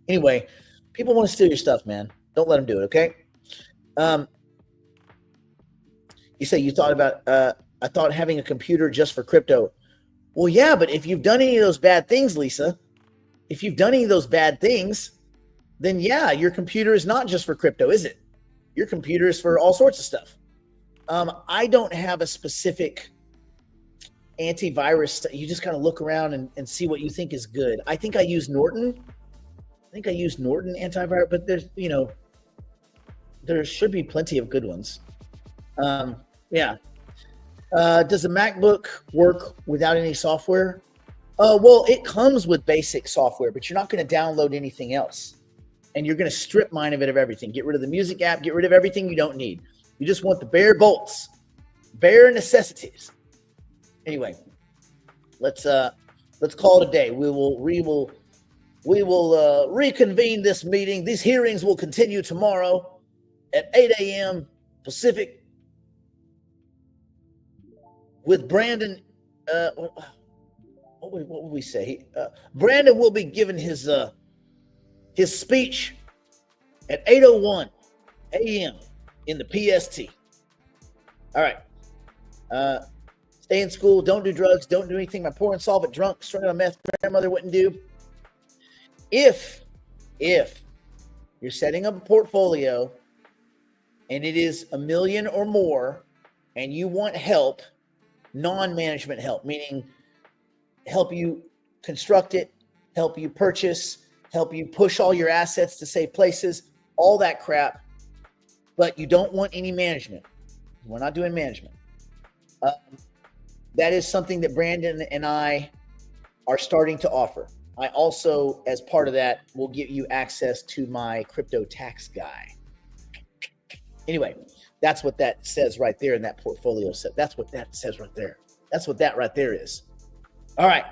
Anyway, people want to steal your stuff, man. Don't let them do it, okay? You say you thought about, I thought having a computer just for crypto. Well, yeah, but if you've done any of those bad things, Lisa, if you've done any of those bad things, then yeah, your computer is not just for crypto, is it? Your computer is for all sorts of stuff. I don't have a specific antivirus. You just kind of look around and see what you think is good. I think I use Norton. Antivirus, but there's, there should be plenty of good ones. Yeah. Does a MacBook work without any software? Well, it comes with basic software, but you're not going to download anything else. And you're going to strip mine of everything. Get rid of the music app, get rid of everything you don't need. You just want the bare bolts, bare necessities. Anyway, let's call it a day. We will reconvene this meeting. These hearings will continue tomorrow at 8 a.m. Pacific with Brandon. What would we say? Brandon will be giving his speech at 8:01 a.m. in the PST. All right. Stay in school. Don't do drugs. Don't do anything my poor insolvent drunk strung on meth grandmother wouldn't do. If you're setting up a portfolio and it is $1 million or more and you want help, non-management help, meaning help you construct it, help you purchase, help you push all your assets to safe places, all that crap. But you don't want any management. We're not doing management. That is something that Brandon and I are starting to offer. I also, as part of that, will give you access to my crypto tax guy. Anyway, that's what that says right there in that portfolio set. That's what that says right there. That's what that right there is. All right.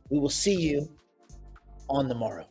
We will see you on the morrow.